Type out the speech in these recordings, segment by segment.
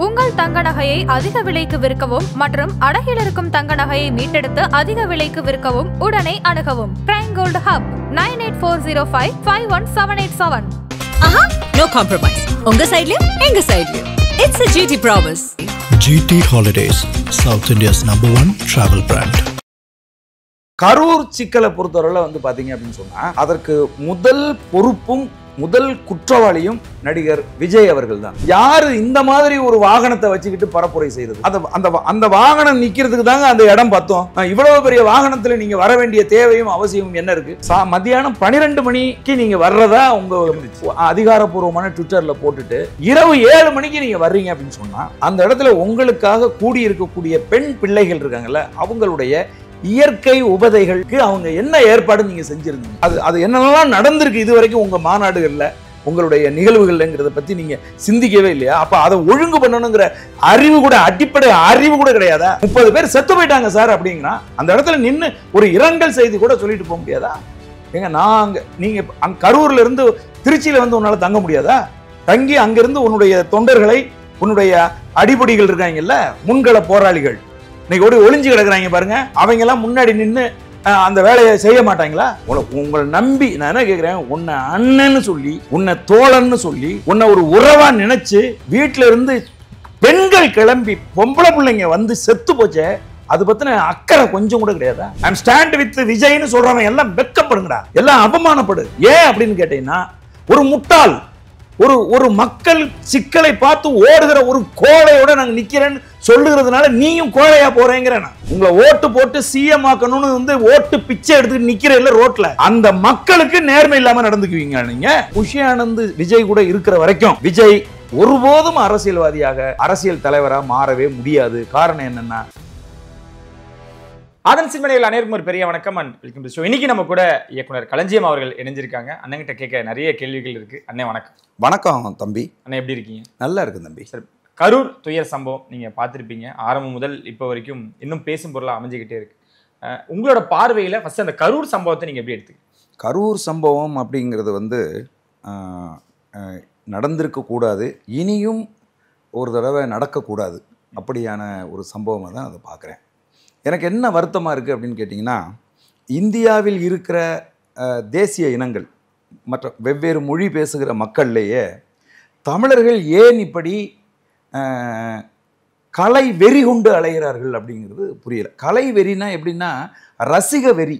உங்கள் தங்க நகையை அதிக விலைக்கு விற்கவும் மற்றும் அடகில் இருக்கும் தங்க நகையை மீட்டெடுத்து அதிக விலைக்கு விற்கவும் உடனே அணுகவும். Prime gold hub 9840551787. Aha, no compromise. உங்க சைடுலயும் எங்க சைடுலயும். It's a GT promise. GT Holidays, South India's #1 travel brand. Karur சிக்கலை பொறுத்தவரையில் வந்து பார்த்தீங்க அப்படின்னு சொன்னால் அதற்கு முதல் பொறுப்பும் முதல் குற்றவாளியும் நடிகர் விஜய் அவர்கள் தான். யாரு இந்த மாதிரி ஒரு வாகனத்தை வச்சுக்கிட்டு பரப்புரை செய்யறது? அந்த வாகனம் நிக்கிறதுக்கு தாங்க அந்த இடம் பார்த்தோம். இவ்வளவு பெரிய வாகனத்துல நீங்க வர வேண்டிய தேவையும் அவசியமும் என்ன இருக்கு? மத்தியானம் 12 மணிக்கு நீங்க வர்றதா உங்க அதிகாரப்பூர்வமான ட்விட்டர்ல போட்டுட்டு இரவு 7 மணிக்கு நீங்க வர்றீங்க அப்படின்னு சொன்னா அந்த இடத்துல உங்களுக்காக கூடி இருக்கக்கூடிய பெண் பிள்ளைகள் இருக்காங்கல்ல, அவங்களுடைய இயற்கை உபதைகளுக்கு அவங்க என்ன ஏற்பாடு நீங்க செஞ்சிருந்தீங்க? அது என்னெல்லாம் நடந்திருக்கு இது வரைக்கும் உங்க மாநாடுகள்ல, உங்களுடைய நிகழ்வுகள்ங்கிறத பத்தி நீங்க சிந்திக்கவே இல்லையா? அப்ப அதை ஒழுங்கு பண்ணணுங்கிற அறிவு கூட, அடிப்படை அறிவு கூட கிடையாதா? 30 பேர் செத்து போயிட்டாங்க சார் அப்படிங்கிறா, அந்த இடத்துல நின்று ஒரு இரங்கல் செய்தி கூட சொல்லிட்டு போக முடியாதா? ஏங்க நீங்க கரூர்ல இருந்து திருச்சியில வந்து உன்னால தங்க முடியாதா? தங்கி அங்கிருந்து உன்னுடைய தொண்டர்களை, உன்னுடைய அடிப்படைகள் இருக்காங்கல்ல, முன்கள போராளிகள் இன்னைக்கு ஓடி ஒளிஞ்சு கிடக்குறாங்க பாருங்க, அவங்க எல்லாம் முன்னாடி நின்று அந்த வேலையை செய்ய மாட்டாங்களா? உங்களை நம்பி நான் என்ன கேட்கிறேன், உன்னை அண்ணன்னு சொல்லி, உன்னை தோழன்னு சொல்லி, உன்னை ஒரு உறவா நினைச்சு வீட்டுல இருந்து பெண்கள் கிளம்பி பொம்பளை பிள்ளைங்க வந்து செத்து போச்சே, அது பத்தின அக்கறை கொஞ்சம் கூட கிடையாதா? ஐம் ஸ்டாண்ட் வித் விஜய்னு சொல்றவன் எல்லாம் வெக்கப்படுங்கடா, எல்லாம் அவமானப்படு. ஏன் அப்படின்னு கேட்டீங்கன்னா, ஒரு முட்டாள், ஒரு மக்கள் சிக்கலை பார்த்து ஓடுகிற ஒரு கோழையோட நாங்க நிக்கிறேன்னு சொல்லுகிறதுனால நீயும் கோழையா போறேங்கிற. உங்களை ஓட்டு போட்டு சிஎம் ஆக்கணும்னு வந்து ஓட்டு பிச்சை எடுத்து நிக்கிற இல்ல ரோட்ல, அந்த மக்களுக்கு நேர்மை இல்லாம நடந்துக்குவீங்க நீங்க. குஷி ஆனந்த் விஜய் கூட இருக்கிற வரைக்கும் விஜய் ஒருபோதும் அரசியல்வாதியாக, அரசியல் தலைவரா மாறவே முடியாது. காரணம் என்னன்னா, ஆதன் சினிமனையில் அனைவருக்கும் ஒரு பெரிய வணக்கம் அண்ட் வெல்கம் டு ஷோ. இன்னைக்கு நம்ம கூட இயக்குனர் களஞ்சியம் அவர்கள் இணைஞ்சிருக்காங்க. அண்ணன்கிட்ட கேட்க நிறைய கேள்விகள் இருக்கு. அண்ணே வணக்கம். வணக்கம் தம்பி. அண்ணா எப்படி இருக்கீங்க? நல்லா இருக்கு தம்பி. சரி, கரூர் துயர் சம்பவம் நீங்க பார்த்துருப்பீங்க. ஆரம்பம் முதல் இப்போ வரைக்கும் இன்னும் பேசும் பொருளாக அமைஞ்சுக்கிட்டே இருக்கு. உங்களோட பார்வையில் ஃபர்ஸ்ட் அந்த கரூர் சம்பவத்தை நீங்க எப்படி எடுத்து? கரூர் சம்பவம் அப்படிங்கிறது வந்து நடந்திருக்க கூடாது, இனியும் ஒரு தடவை நடக்கக்கூடாது, அப்படியான ஒரு சம்பவமாக தான் அதை பார்க்குறேன். எனக்கு என்ன வருத்தமாக இருக்குது அப்படின்னு கேட்டிங்கன்னா, இந்தியாவில் இருக்கிற தேசிய இனங்கள் மற்ற வெவ்வேறு மொழி பேசுகிற மக்கள்லேயே தமிழர்கள் ஏன் இப்படி கலை வெறி கொண்டு அலைகிறார்கள் அப்படிங்கிறது புரியலை. கலை வெறினா எப்படின்னா ரசிக வெறி,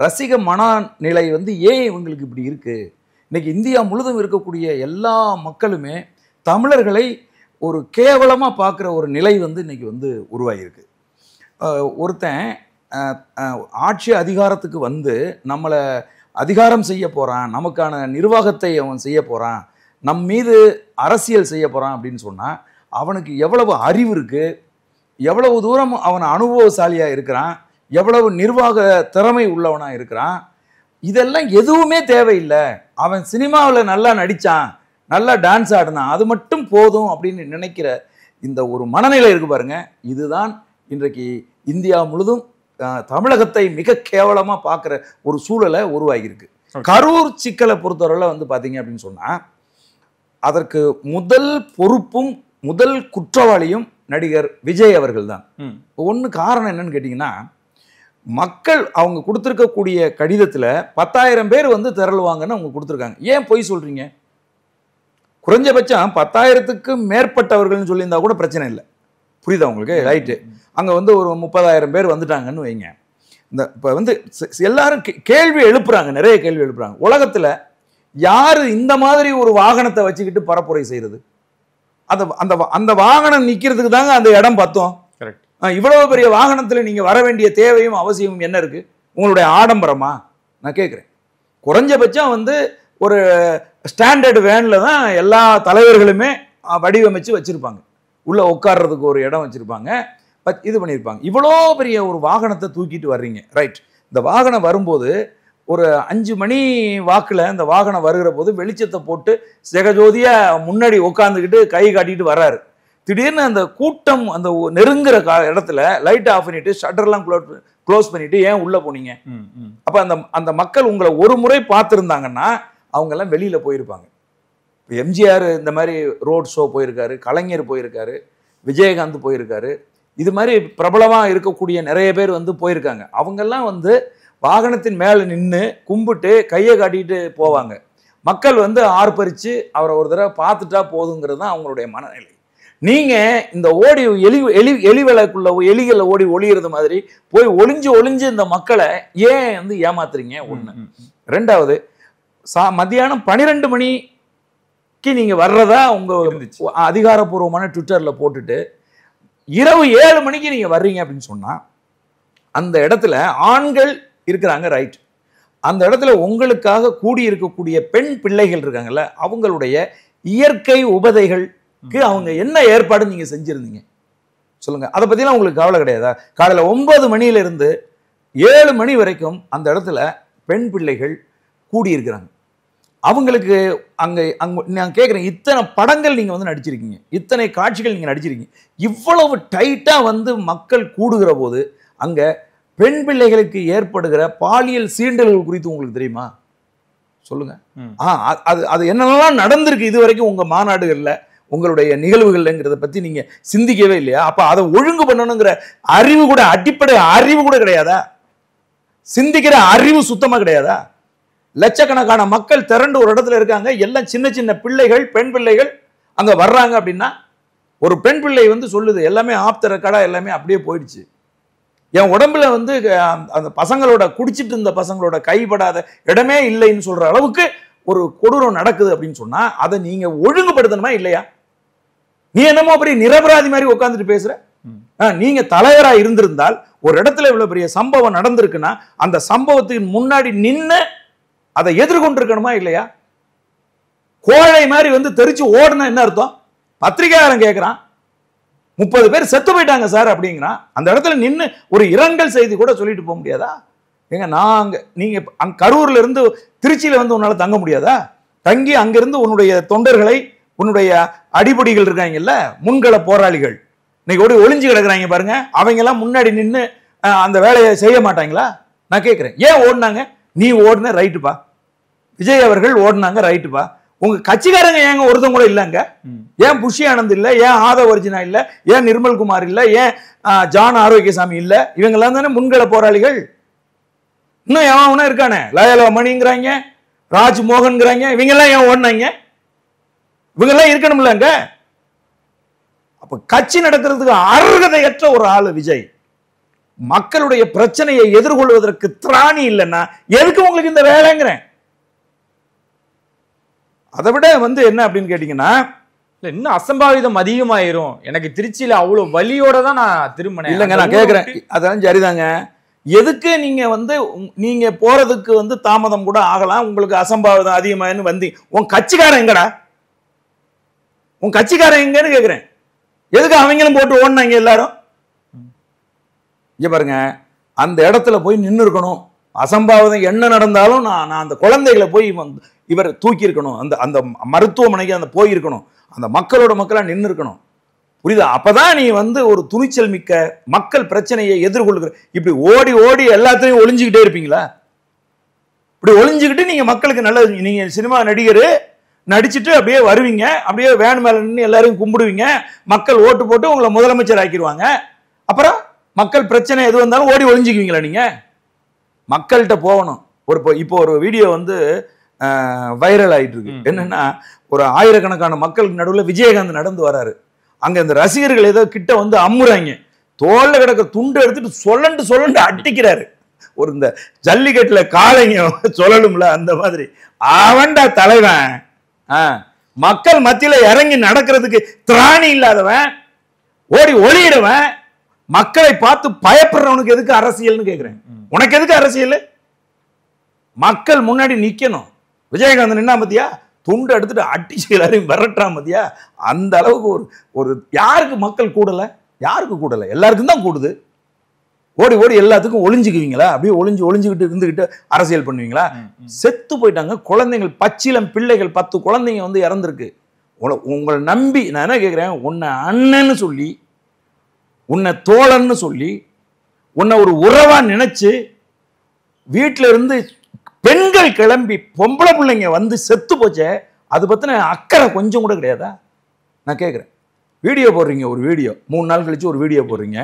ரசிக மனநிலை வந்து ஏன் இவங்களுக்கு இப்படி இருக்குது? இன்றைக்கி இந்தியா முழுதும் இருக்கக்கூடிய எல்லா மக்களுமே தமிழர்களை ஒரு கேவலமாக பார்க்குற ஒரு நிலை வந்து இன்றைக்கி வந்து உருவாகியிருக்கு. ஒருத்தன் ஆட்சி அதிகாரத்துக்கு வந்து நம்மளை அதிகாரம் செய்ய போகிறான், நமக்கான நிர்வாகத்தை அவன் செய்ய போகிறான், நம் மீது அரசியல் செய்ய போகிறான் அப்படின்னு சொன்னால் அவனுக்கு எவ்வளவு அறிவு இருக்குது, எவ்வளவு தூரம் அவன் அனுபவசாலியாக இருக்கிறான், எவ்வளவு நிர்வாக திறமை உள்ளவனாக இருக்கிறான், இதெல்லாம் எதுவுமே தேவையில்லை. அவன் சினிமாவில் நல்லா நடித்தான், நல்லா டான்ஸ் ஆடினான், அது மட்டும் போதும் அப்படின்னு நினைக்கிற இந்த ஒரு மனநிலை இருக்குது பாருங்க. இதுதான் இன்றைக்கு இந்தியா முழுதும் தமிழகத்தை மிக கேவலமாக பார்க்குற ஒரு சூழலை உருவாகியிருக்கு. கரூர் சிக்கலை பொறுத்தவரையில் வந்து பார்த்தீங்க அப்படின்னு சொன்னால் அதற்கு முதல் பொறுப்பும் முதல் குற்றவாளியும் நடிகர் விஜய் அவர்கள் தான். ஒன்று காரணம் என்னன்னு கேட்டிங்கன்னா, மக்கள் அவங்க கொடுத்துருக்கக்கூடிய கடிதத்தில் 10,000 பேர் வந்து திரளுவாங்கன்னு அவங்க கொடுத்துருக்காங்க. ஏன் பொய் சொல்கிறீங்க? குறைஞ்சபட்சம் 10,000க்கு மேற்பட்டவர்கள்னு சொல்லியிருந்தா கூட பிரச்சனை இல்லை. புரியுதா உங்களுக்கு? ரைட்டு. அங்கே வந்து ஒரு 30,000 பேர் வந்துட்டாங்கன்னு வைங்க. இப்போ வந்து எல்லாரும் கேள்வி எழுப்புறாங்க, நிறைய கேள்வி எழுப்புறாங்க. உலகத்தில் யார் இந்த மாதிரி ஒரு வாகனத்தை வச்சுக்கிட்டு பரப்புரை செய்கிறது? அந்த வாகனம் நிற்கிறதுக்கு தாங்க அந்த இடம் பார்த்தோம். கரெக்ட். இவ்வளவு பெரிய வாகனத்தில் நீங்கள் வர வேண்டிய தேவையும் அவசியமும் என்ன இருக்குது? உங்களுடைய ஆடம்பரமா? நான் கேட்குறேன். குறைஞ்சபட்சம் வந்து ஒரு ஸ்டாண்டர்டு வேனில் தான் எல்லா தலைவர்களுமே வடிவமைச்சு வச்சுருப்பாங்க. உள்ளே உட்கார்றதுக்கு ஒரு இடம் வச்சுருப்பாங்க, இது பண்ணியிருப்பாங்க. இவ்வளோ பெரிய ஒரு வாகனத்தை தூக்கிட்டு வர்றீங்க, ரைட். இந்த வாகனம் வரும்போது ஒரு 5 மணி வாக்கில் இந்த வாகனம் வருகிற போது வெளிச்சத்தை போட்டு ஜெகஜோதியாக முன்னாடி உட்காந்துக்கிட்டு கை காட்டிட்டு வர்றாரு. திடீர்னு அந்த கூட்டம் அந்த நெருங்குற இடத்துல லைட் ஆஃப் பண்ணிட்டு ஷட்டர்லாம் க்ளோஸ் பண்ணிட்டு ஏன் உள்ளே போனீங்க? அப்போ அந்த மக்கள் உங்களை ஒரு முறை பார்த்துருந்தாங்கன்னா அவங்கெல்லாம் வெளியில் போயிருப்பாங்க. இப்போ எம்ஜிஆர் இந்த மாதிரி ரோட் ஷோ போயிருக்காரு, கலைஞர் போயிருக்காரு, விஜயகாந்த் போயிருக்காரு, இது மாதிரி பிரபலமாக இருக்கக்கூடிய நிறைய பேர் வந்து போயிருக்காங்க. அவங்கெல்லாம் வந்து வாகனத்தின் மேலே நின்று கும்பிட்டு கையை காட்டிட்டு போவாங்க. மக்கள் வந்து ஆர்ப்பரித்து அவரை ஒரு தடவை பார்த்துட்டா போதுங்கிறது தான் அவங்களுடைய மனநிலை. நீங்கள் இந்த ஓடி எலிவலைக்குள்ள எலிகளை ஓடி ஒளிகிறது மாதிரி போய் ஒளிஞ்சு இந்த மக்களை ஏன் வந்து ஏமாத்துறீங்க? ஒன்று. ரெண்டாவது, மத்தியானம் 12 மணிக்கு நீங்கள் வர்றதா உங்கள் அதிகாரப்பூர்வமான ட்விட்டரில் போட்டுட்டு இரவு 7 மணிக்கு நீங்கள் வர்றீங்க அப்படின்னு சொன்னால் அந்த இடத்துல ஆண்கள் இருக்கிறாங்க, ரைட். அந்த இடத்துல உங்களுக்காக கூடி இருக்கக்கூடிய பெண் பிள்ளைகள் இருக்காங்கல்ல, அவங்களுடைய இயற்கை உபதைகளுக்கு அவங்க என்ன ஏற்பாடு நீங்கள் செஞ்சுருந்தீங்க சொல்லுங்க. அதை பற்றிலாம் உங்களுக்கு கவலை கிடையாதா? காலையில் 9 மணியிலிருந்து 7 மணி வரைக்கும் அந்த இடத்துல பெண் பிள்ளைகள் கூடியிருக்கிறாங்க. அவங்களுக்கு அங்கே நான் கேட்குறேன், இத்தனை படங்கள் நீங்கள் வந்து நடிச்சிருக்கீங்க, இத்தனை காட்சிகள் நீங்கள் நடிச்சிருக்கீங்க, இவ்வளவு டைட்டாக வந்து மக்கள் கூடுகிற போது அங்கே பெண் பிள்ளைகளுக்கு ஏற்படுகிற பாலியல் சீண்டல்கள் குறித்து உங்களுக்கு தெரியுமா? சொல்லுங்க. அது என்னென்னலாம் நடந்திருக்கு இது வரைக்கும் உங்கள் மாநாடுகளில், உங்களுடைய நிகழ்வுகள்ங்கிறத பற்றி நீங்கள் சிந்திக்கவே இல்லையா? அப்போ அதை ஒழுங்கு பண்ணணுங்கிற அறிவு கூட, அடிப்படை அறிவு கூட கிடையாதா? சிந்திக்கிற அறிவு சுத்தமாக கிடையாதா? லட்சக்கணக்கான மக்கள் திரண்டு ஒரு இடத்துல இருக்காங்க, எல்லாம் சின்ன சின்ன பிள்ளைகள், பெண் பிள்ளைகள் அங்கே வர்றாங்க அப்படின்னா ஒரு பெண் பிள்ளை வந்து சொல்லுது, எல்லாமே ஆப்த ரெக்கார்டா எல்லாமே அப்படியே போயிடுச்சு, என் உடம்புல வந்து அந்த பசங்களோட குடிச்சிட்டு இருந்த பசங்களோட கைப்படாத இடமே இல்லைன்னு சொல்ற அளவுக்கு ஒரு கொடூரம் நடக்குது அப்படின்னு சொன்னா அதை நீங்க ஒழுங்குபடுத்தணுமா இல்லையா? நீ என்னமோ பெரிய நிரபராதி மாதிரி உட்காந்துட்டு பேசுற. நீங்க தலைவரா இருந்திருந்தால் ஒரு இடத்துல இவ்வளவு பெரிய சம்பவம் நடந்திருக்குன்னா அந்த சம்பவத்துக்கு முன்னாடி நின்று அதை எதிர்கொண்டிருக்கணுமா இல்லையா? கோழை மாதிரி வந்து தெரிச்சு ஓடுனா என்ன அர்த்தம்? பத்திரிகையாளன் கேட்கிறான், 30 பேர் செத்து போயிட்டாங்க சார் அப்படிங்கிறான். அந்த இடத்துல நின்று ஒரு இரங்கல் செய்தி கூட சொல்லிட்டு போக முடியாதா? ஏங்க நீங்க கரூர்ல இருந்து திருச்சியில வந்து உன்னால தங்க முடியாதா? தங்கி அங்கிருந்து உன்னுடைய தொண்டர்களை, உன்னுடைய அடிப்படிகள் இருக்காங்கல்ல, முன்கள போராளிகள் இன்னைக்கு ஓடி ஒளிஞ்சு கிடக்குறாங்க பாருங்க, அவங்க எல்லாம் முன்னாடி நின்று அந்த வேலையை செய்ய மாட்டாங்களா? நான் கேட்கிறேன், ஏன் ஓடினாங்க? நீ ஓடுன ரைட்டுப்பா, விஜய் அவர்கள் ஓடினாங்க ரைட்டுப்பா, உங்க கட்சிக்காரங்க ஏங்க ஒருத்தவங்க கூட இல்லைங்க? ஏன் புஷி ஆனந்த் இல்ல, ஏன் ஆதவ் அர்ஜுனா இல்ல, ஏன் நிர்மல்குமார் இல்ல, ஏன் ஜான் ஆரோக்கியசாமி இல்ல? இவங்க எல்லாம் தானே முன்கள போராளிகள். இன்னும் எவனா இருக்கானே, லயலா மணிங்கிறாங்க, ராஜ்மோகன்ங்கிறாங்க, இவங்க எல்லாம் ஏன் ஓடினாங்க? இவங்க எல்லாம் இருக்கணும்லங்க. அப்ப கட்சி நடத்துறதுக்கு அருகதையற்ற ஒரு ஆளு விஜய். மக்களுடைய பிரச்சனையை எதிர்கொள்வதற்கு திராணி இல்லைன்னா எதுக்கு உங்களுக்கு இந்த வேலைங்கிறேன். அதை விட வந்து என்ன அப்படின்னு கேட்டீங்கன்னா, இன்னும் அசம்பாவிதம் அதிகமாயிரும். எனக்கு திருச்சியில அவ்வளவு வலியோட தான் நான் திரும்பினேன். இல்லைங்க, நான் கேட்கிறேன், அதான் சரிதாங்க. எதுக்கு நீங்க வந்து நீங்க போறதுக்கு வந்து தாமதம் கூட ஆகலாம், உங்களுக்கு அசம்பாவிதம் அதிகமாயின்னு வந்து உன் கட்சிக்காரன் எங்கடா? உன் கட்சிக்காரன் எங்கன்னு கேட்கிறேன். எதுக்கு அவங்களும் போட்டு ஓடினாங்க எல்லாரும்? இங்க பாருங்க, அந்த இடத்துல போய் நின்று இருக்கணும். அசம்பாவிதம் என்ன நடந்தாலும் நான் அந்த குழந்தைகளை போய் இவர் தூக்கி இருக்கணும், அந்த அந்த மருத்துவமனைக்கு அந்த போயிருக்கணும், அந்த மக்களா நின்று இருக்கணும். புரியுதா? அப்பதான் நீ வந்து ஒரு துணிச்சல் மிக்க மக்கள் பிரச்சனையை எதிர்கொள்ளுகிற. இப்படி ஓடி ஓடி எல்லாத்தையும் ஒளிஞ்சுக்கிட்டே இருப்பீங்களா? இப்படி ஒளிஞ்சுக்கிட்டு நீங்க மக்களுக்கு நல்லது, நீங்க சினிமா நடிகர் நடிச்சுட்டு அப்படியே வருவீங்க, அப்படியே வேன் மேல நின்று எல்லாரையும் கும்பிடுவீங்க, மக்கள் ஓட்டு போட்டு உங்களை முதலமைச்சர் ஆக்கிடுவாங்க. அப்புறம் மக்கள் பிரச்சனை எது வந்தாலும் ஓடி ஒளிஞ்சுக்குவீங்களா? நீங்க மக்கள்கிட்ட போகணும். இப்போ ஒரு வீடியோ வந்து வைரல் ஆயிட்டு இருக்கு. என்னன்னா, ஒரு ஆயிரக்கணக்கான மக்களுக்கு நடுவில் விஜயகாந்த் நடந்து வராரு. அங்க இந்த ரசிகர்கள் ஏதோ கிட்ட வந்து அம்முறாங்க, தோல்ல கிடக்க துண்டு எடுத்துட்டு சொல்லண்டு அடிக்கிறாரு. ஒரு இந்த ஜல்லிக்கட்டுல காளைங்க சொல்லலும்ல, அந்த மாதிரி அவன்டா தலைவன். மக்கள் மத்தியில இறங்கி நடக்கிறதுக்கு திராணி இல்லாதவன், ஓடி ஒளியிடுவன், மக்களை பார்த்து பயப்படுறவனுக்கு எதுக்கு அரசியல்னு கேட்கிறேன். உனக்கு எதுக்கு அரசியல்? மக்கள் முன்னாடி நிக்கணும். விஜயகாந்த் நின்னா மத்தியா, துண்டு எடுத்துட்டு அடிச்சு எல்லாரையும் விரட்டுறான் மத்தியா. அந்த அளவுக்கு ஒரு யாருக்கு மக்கள் கூடல? யாருக்கு கூடல? எல்லாருக்கும் தான் கூடுது. ஓடி ஓடி எல்லாத்துக்கும் ஒளிஞ்சுக்குவீங்களா? அப்படியே ஒளிஞ்சுக்கிட்டு இருந்துகிட்டு அரசியல் பண்ணுவீங்களா? செத்து போயிட்டாங்க குழந்தைகள், பச்சிலம் பிள்ளைகள், 10 குழந்தைங்க வந்து இறந்துருக்கு. உங்களை நம்பி நான் என்ன கேட்கிறேன், உன்னை அண்ணன்னு சொல்லி, உன்னை தோழன்னு சொல்லி, உன்னை ஒரு உறவா நினைச்சு வீட்டில இருந்து பெண்கள் கிளம்பி பொம்பளை பிள்ளைங்க வந்து செத்து போச்சே, அது பத்தின அக்கறை கொஞ்சம் கூட கிடையாதா? நான் கேட்கிறேன். வீடியோ போடுறீங்க, ஒரு வீடியோ 3 நாள் கழிச்சு ஒரு வீடியோ போடுறீங்க.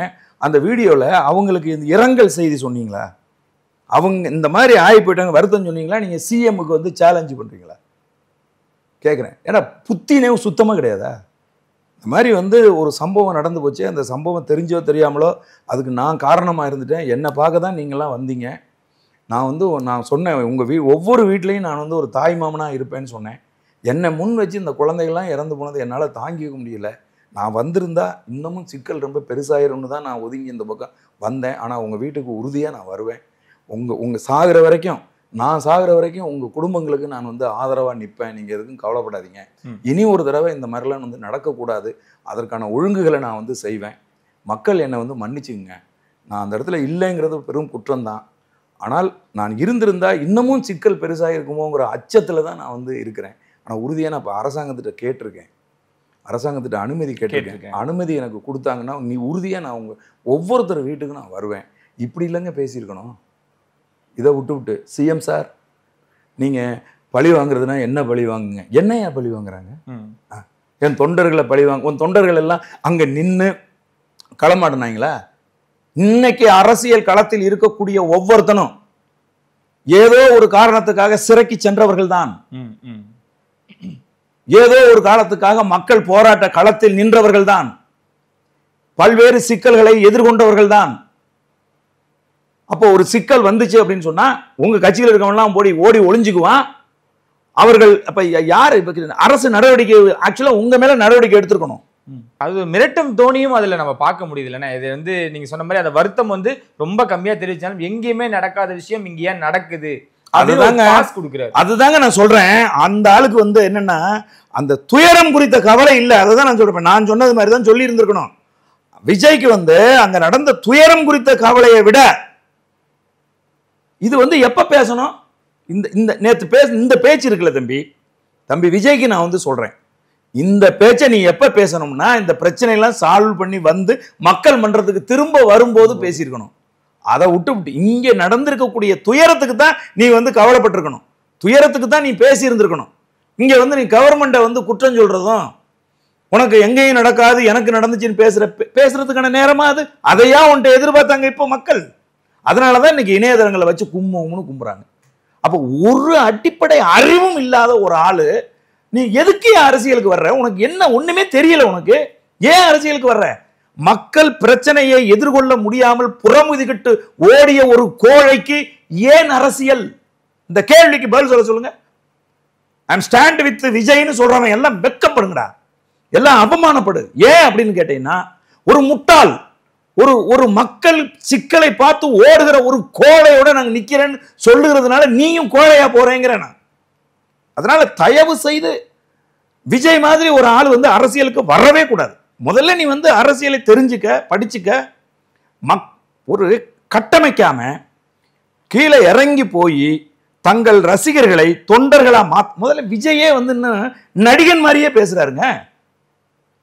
அந்த வீடியோவில் அவங்களுக்கு இந்த இரங்கல் செய்தி சொன்னீங்களா? அவங்க இந்த மாதிரி ஆகி போயிட்டாங்க வருத்தம் சொன்னீங்களா? நீங்கள் சிஎம்முக்கு வந்து சேலஞ்சு பண்ணுறீங்களா கேட்குறேன். ஏன்னா புத்தினே சுத்தமாக கிடையாதா? இந்த மாதிரி வந்து ஒரு சம்பவம் நடந்து போச்சு. அந்த சம்பவம் தெரிஞ்சோ தெரியாமலோ அதுக்கு நான் காரணமாக இருந்துட்டேன். என்னை பார்க்க தான் நீங்களாம் வந்தீங்க. நான் சொன்னேன், உங்கள் ஒவ்வொரு வீட்லேயும் நான் வந்து ஒரு தாய் மாமனாக இருப்பேன்னு சொன்னேன். என்னை முன் வச்சு இந்த குழந்தைகள்லாம் இறந்து போனது என்னால் தாங்கிக்க முடியல. நான் வந்திருந்தா இன்னமும் சிக்கல் ரொம்ப பெருசாயிரும்னு தான் நான் ஒதுங்கி இந்த பக்கம் வந்தேன். ஆனால் உங்கள் வீட்டுக்கு உறுதியாக நான் வருவேன். உங்கள் சாகிற வரைக்கும், நான் சாகிற வரைக்கும் உங்கள் குடும்பங்களுக்கு நான் வந்து ஆதரவாக நிற்பேன். நீங்கள் எதுக்கும் கவலைப்படாதீங்க. இனி ஒரு தடவை இந்த மாதிரிலாம் வந்து நடக்கக்கூடாது. அதற்கான ஒழுங்குகளை நான் வந்து செய்வேன். மக்கள் என்னை வந்து மன்னிச்சுங்க. நான் அந்த இடத்துல இல்லைங்கிறது பெரும் குற்றம்தான். ஆனால் நான் இருந்திருந்தா இன்னமும் சிக்கல் பெருசாக இருக்குமோங்கிற அச்சத்தில் தான் நான் வந்து இருக்கிறேன். ஆனால் உறுதியாக நான் இப்போ அரசாங்கத்திட்ட கேட்டிருக்கேன். அரசாங்கத்திட்ட அனுமதி கேட்டிருக்கேன். அனுமதி எனக்கு கொடுத்தாங்கன்னா நீ உறுதியாக நான் ஒவ்வொருத்தர் வீட்டுக்கு நான் வருவேன். இப்படி இல்லைங்க பேசியிருக்கணும். இதை விட்டு சிஎம் சார் நீங்கள் பழி வாங்குறதுனா என்ன பழி வாங்குங்க? என்னையா பழி வாங்குறாங்க? என் தொண்டர்களை பழி வாங்க. உன் தொண்டர்கள் எல்லாம் அங்கே நின்று களமாடினாங்களா? இன்னைக்கு அரசியல் களத்தில் இருக்கக்கூடிய ஒவ்வொருத்தனும் ஏதோ ஒரு காரணத்துக்காக சிறைக்கு சென்றவர்கள் தான். ஏதோ ஒரு காலத்துக்காக மக்கள் போராட்ட களத்தில் நின்றவர்கள் தான். பல்வேறு சிக்கல்களை எதிர்கொண்டவர்கள் தான். அப்போ ஒரு சிக்கல் வந்துச்சு அப்படின்னு சொன்னா உங்க கட்சியில் இருக்கவங்கலாம் ஓடி ஒளிஞ்சுக்குவான். அவர்கள் அப்ப யாரு அரசு நடவடிக்கை ஆக்சுவலா உங்க மேல நடவடிக்கை எடுத்திருக்கணும். அது மிரட்டும் தோணியும் அதுல நம்ம பார்க்க முடியுதுல்லண்ணா. இது வந்து நீங்க சொன்ன மாதிரி அந்த வருத்தம் வந்து ரொம்ப கம்மியா தெரிவிச்சாலும் எங்கேயுமே நடக்காத விஷயம் இங்க ஏன் நடக்குது அதுதாங்க நான் சொல்றேன். அந்த ஆளுக்கு வந்து என்னன்னா அந்த துயரம் குறித்த கவலை இல்லை. அதுதான் நான் சொல்றேன். நான் சொன்னது மாதிரி தான் சொல்லி இருந்திருக்கணும். விஜய்க்கு வந்து அங்க நடந்த துயரம் குறித்த கவலையை விட இது வந்து எப்ப பேசணும்? இந்த நேத்து இந்த பேச்சு இருக்குல்ல தம்பி விஜய்க்கு நான் வந்து சொல்றேன், இந்த பேச்சை நீ எப்ப பேசணும்னா இந்த பிரச்சனை எல்லாம் சால்வ் பண்ணி வந்து மக்கள் மன்றத்துக்கு திரும்ப வரும்போது பேசியிருக்கணும். அதை விட்டு இங்க நடந்திருக்கக்கூடிய துயரத்துக்கு தான் நீ வந்து கவலைப்பட்டிருக்கணும். துயரத்துக்கு தான் நீ பேசி இருந்திருக்கணும். இங்க வந்து நீ கவர்மெண்ட்டை வந்து குற்றம் சொல்றதும் உனக்கு எங்கேயும் நடக்காது எனக்கு நடந்துச்சுன்னு பேசுறதுக்கான நேரமா அது? அதையா உன்ட்ட எதிர்பார்த்தாங்க இப்போ மக்கள்? அதனாலதான் இன்னைக்கு இணையதளங்களை வச்சு கும்முன்னு கும்புறாங்க. அப்போ ஒரு அடிப்படை அறிவும் இல்லாத ஒரு ஆளு நீ எதுக்கு அரசியலுக்கு வர்ற? உனக்கு என்ன ஒண்ணுமே தெரியல. உனக்கு ஏன் அரசியலுக்கு வர்ற? மக்கள் பிரச்சனையை எதிர்கொள்ள முடியாமல் புறமுதுகிட்டு ஓடிய ஒரு கோழைக்கு ஏன் அரசியல்? இந்த கேள்விக்கு பதில் சொல்லுங்க. ஐம் ஸ்டாண்ட் வித் விஜய்னு சொல்றவன் எல்லாம் வெக்கப்படுங்கடா, எல்லாம் அவமானப்படு. ஏன் அப்படின்னு கேட்டீங்கன்னா ஒரு முட்டாள் ஒரு மக்கள் சிக்கலை பார்த்து ஓடுகிற ஒரு கோழையோட நாங்க நிக்கிறேன்னு சொல்லுகிறதுனால நீயும் கோழையா போறேங்கிற. அதனால தயவு செய்து விஜய் மாதிரி ஒரு ஆள் வந்து அரசியலுக்கு வரவே கூடாது. முதல்ல நீ வந்து அரசியலை தெரிஞ்சுக்க, படிச்சுக்க. ஒரு கட்டமைக்காம கீழே இறங்கி போய் தங்கள் ரசிகர்களை தொண்டர்களா முதல்ல விஜயே வந்து நடிகன் மாதிரியே பேசுறாருங்க.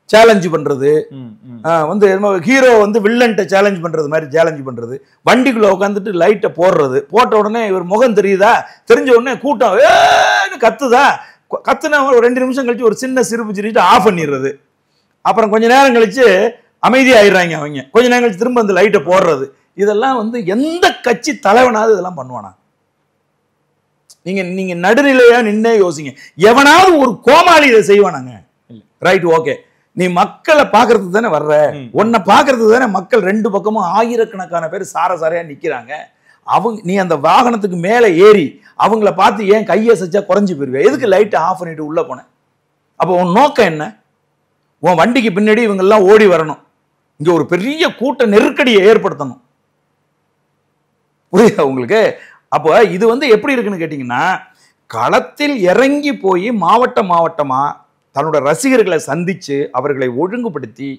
சேலஞ்சு பண்றது வந்து ஹீரோ வந்து வில்லன்ட்ட சேலஞ்ச் பண்றது மாதிரி சேலஞ்சு பண்றது. வண்டிக்குள்ள உட்காந்துட்டு லைட்டை போட்ட உடனே இவர் முகம் தெரியுதா, தெரிஞ்ச உடனே கூட்டம் கத்துதா, கத்துனா ஒரு 2 நிமிஷம் கழிச்சு ஒரு சின்ன சிரிப்பு சிரிட்டு ஆஃப் பண்ணிடுறது. அப்புறம் கொஞ்ச நேரம் கழிச்சு அமைதியாயிடுறாங்க அவங்க. கொஞ்ச நேரம் கழிச்சு திரும்ப அந்த லைட்டை போடுறது. இதெல்லாம் வந்து எந்த கட்சி தலைவனாவது இதெல்லாம் பண்ணுவானா? நீங்க நடுநிலையா நின்னே யோசிங்க. எவனாவது ஒரு கோமாளி இதை செய்வானாங்க? Right, okay. நீ மக்களை பாக்குறதுக்கு தானே வர்ற. உன்னை பாக்குறதுக்கு தானே மக்கள் 2 பக்கமும் ஆயிரக்கணக்கான பேர் சாரையா நிக்கிறாங்க. நீ அந்த வாகனத்துக்கு மேல ஏறி அவங்கள பார்த்து ஏன் கையை சச்சா குறைஞ்சு போயிருவேன்? எதுக்கு லைட்டை ஆஃப் பண்ணிட்டு உள்ள போன? அப்போ உன் நோக்கம் என்ன? உன் வண்டிக்கு பின்னாடி இவங்க எல்லாம் ஓடி வரணும், இங்க ஒரு பெரிய கூட்ட நெருக்கடியை ஏற்படுத்தணும். புரியுதா உங்களுக்கு? அப்போ இது வந்து எப்படி இருக்குன்னு கேட்டீங்கன்னா களத்தில் இறங்கி போய் மாவட்டமா தன்னோட ரசிகர்களை சந்திச்சு அவர்களை ஒழுங்குபடுத்தி.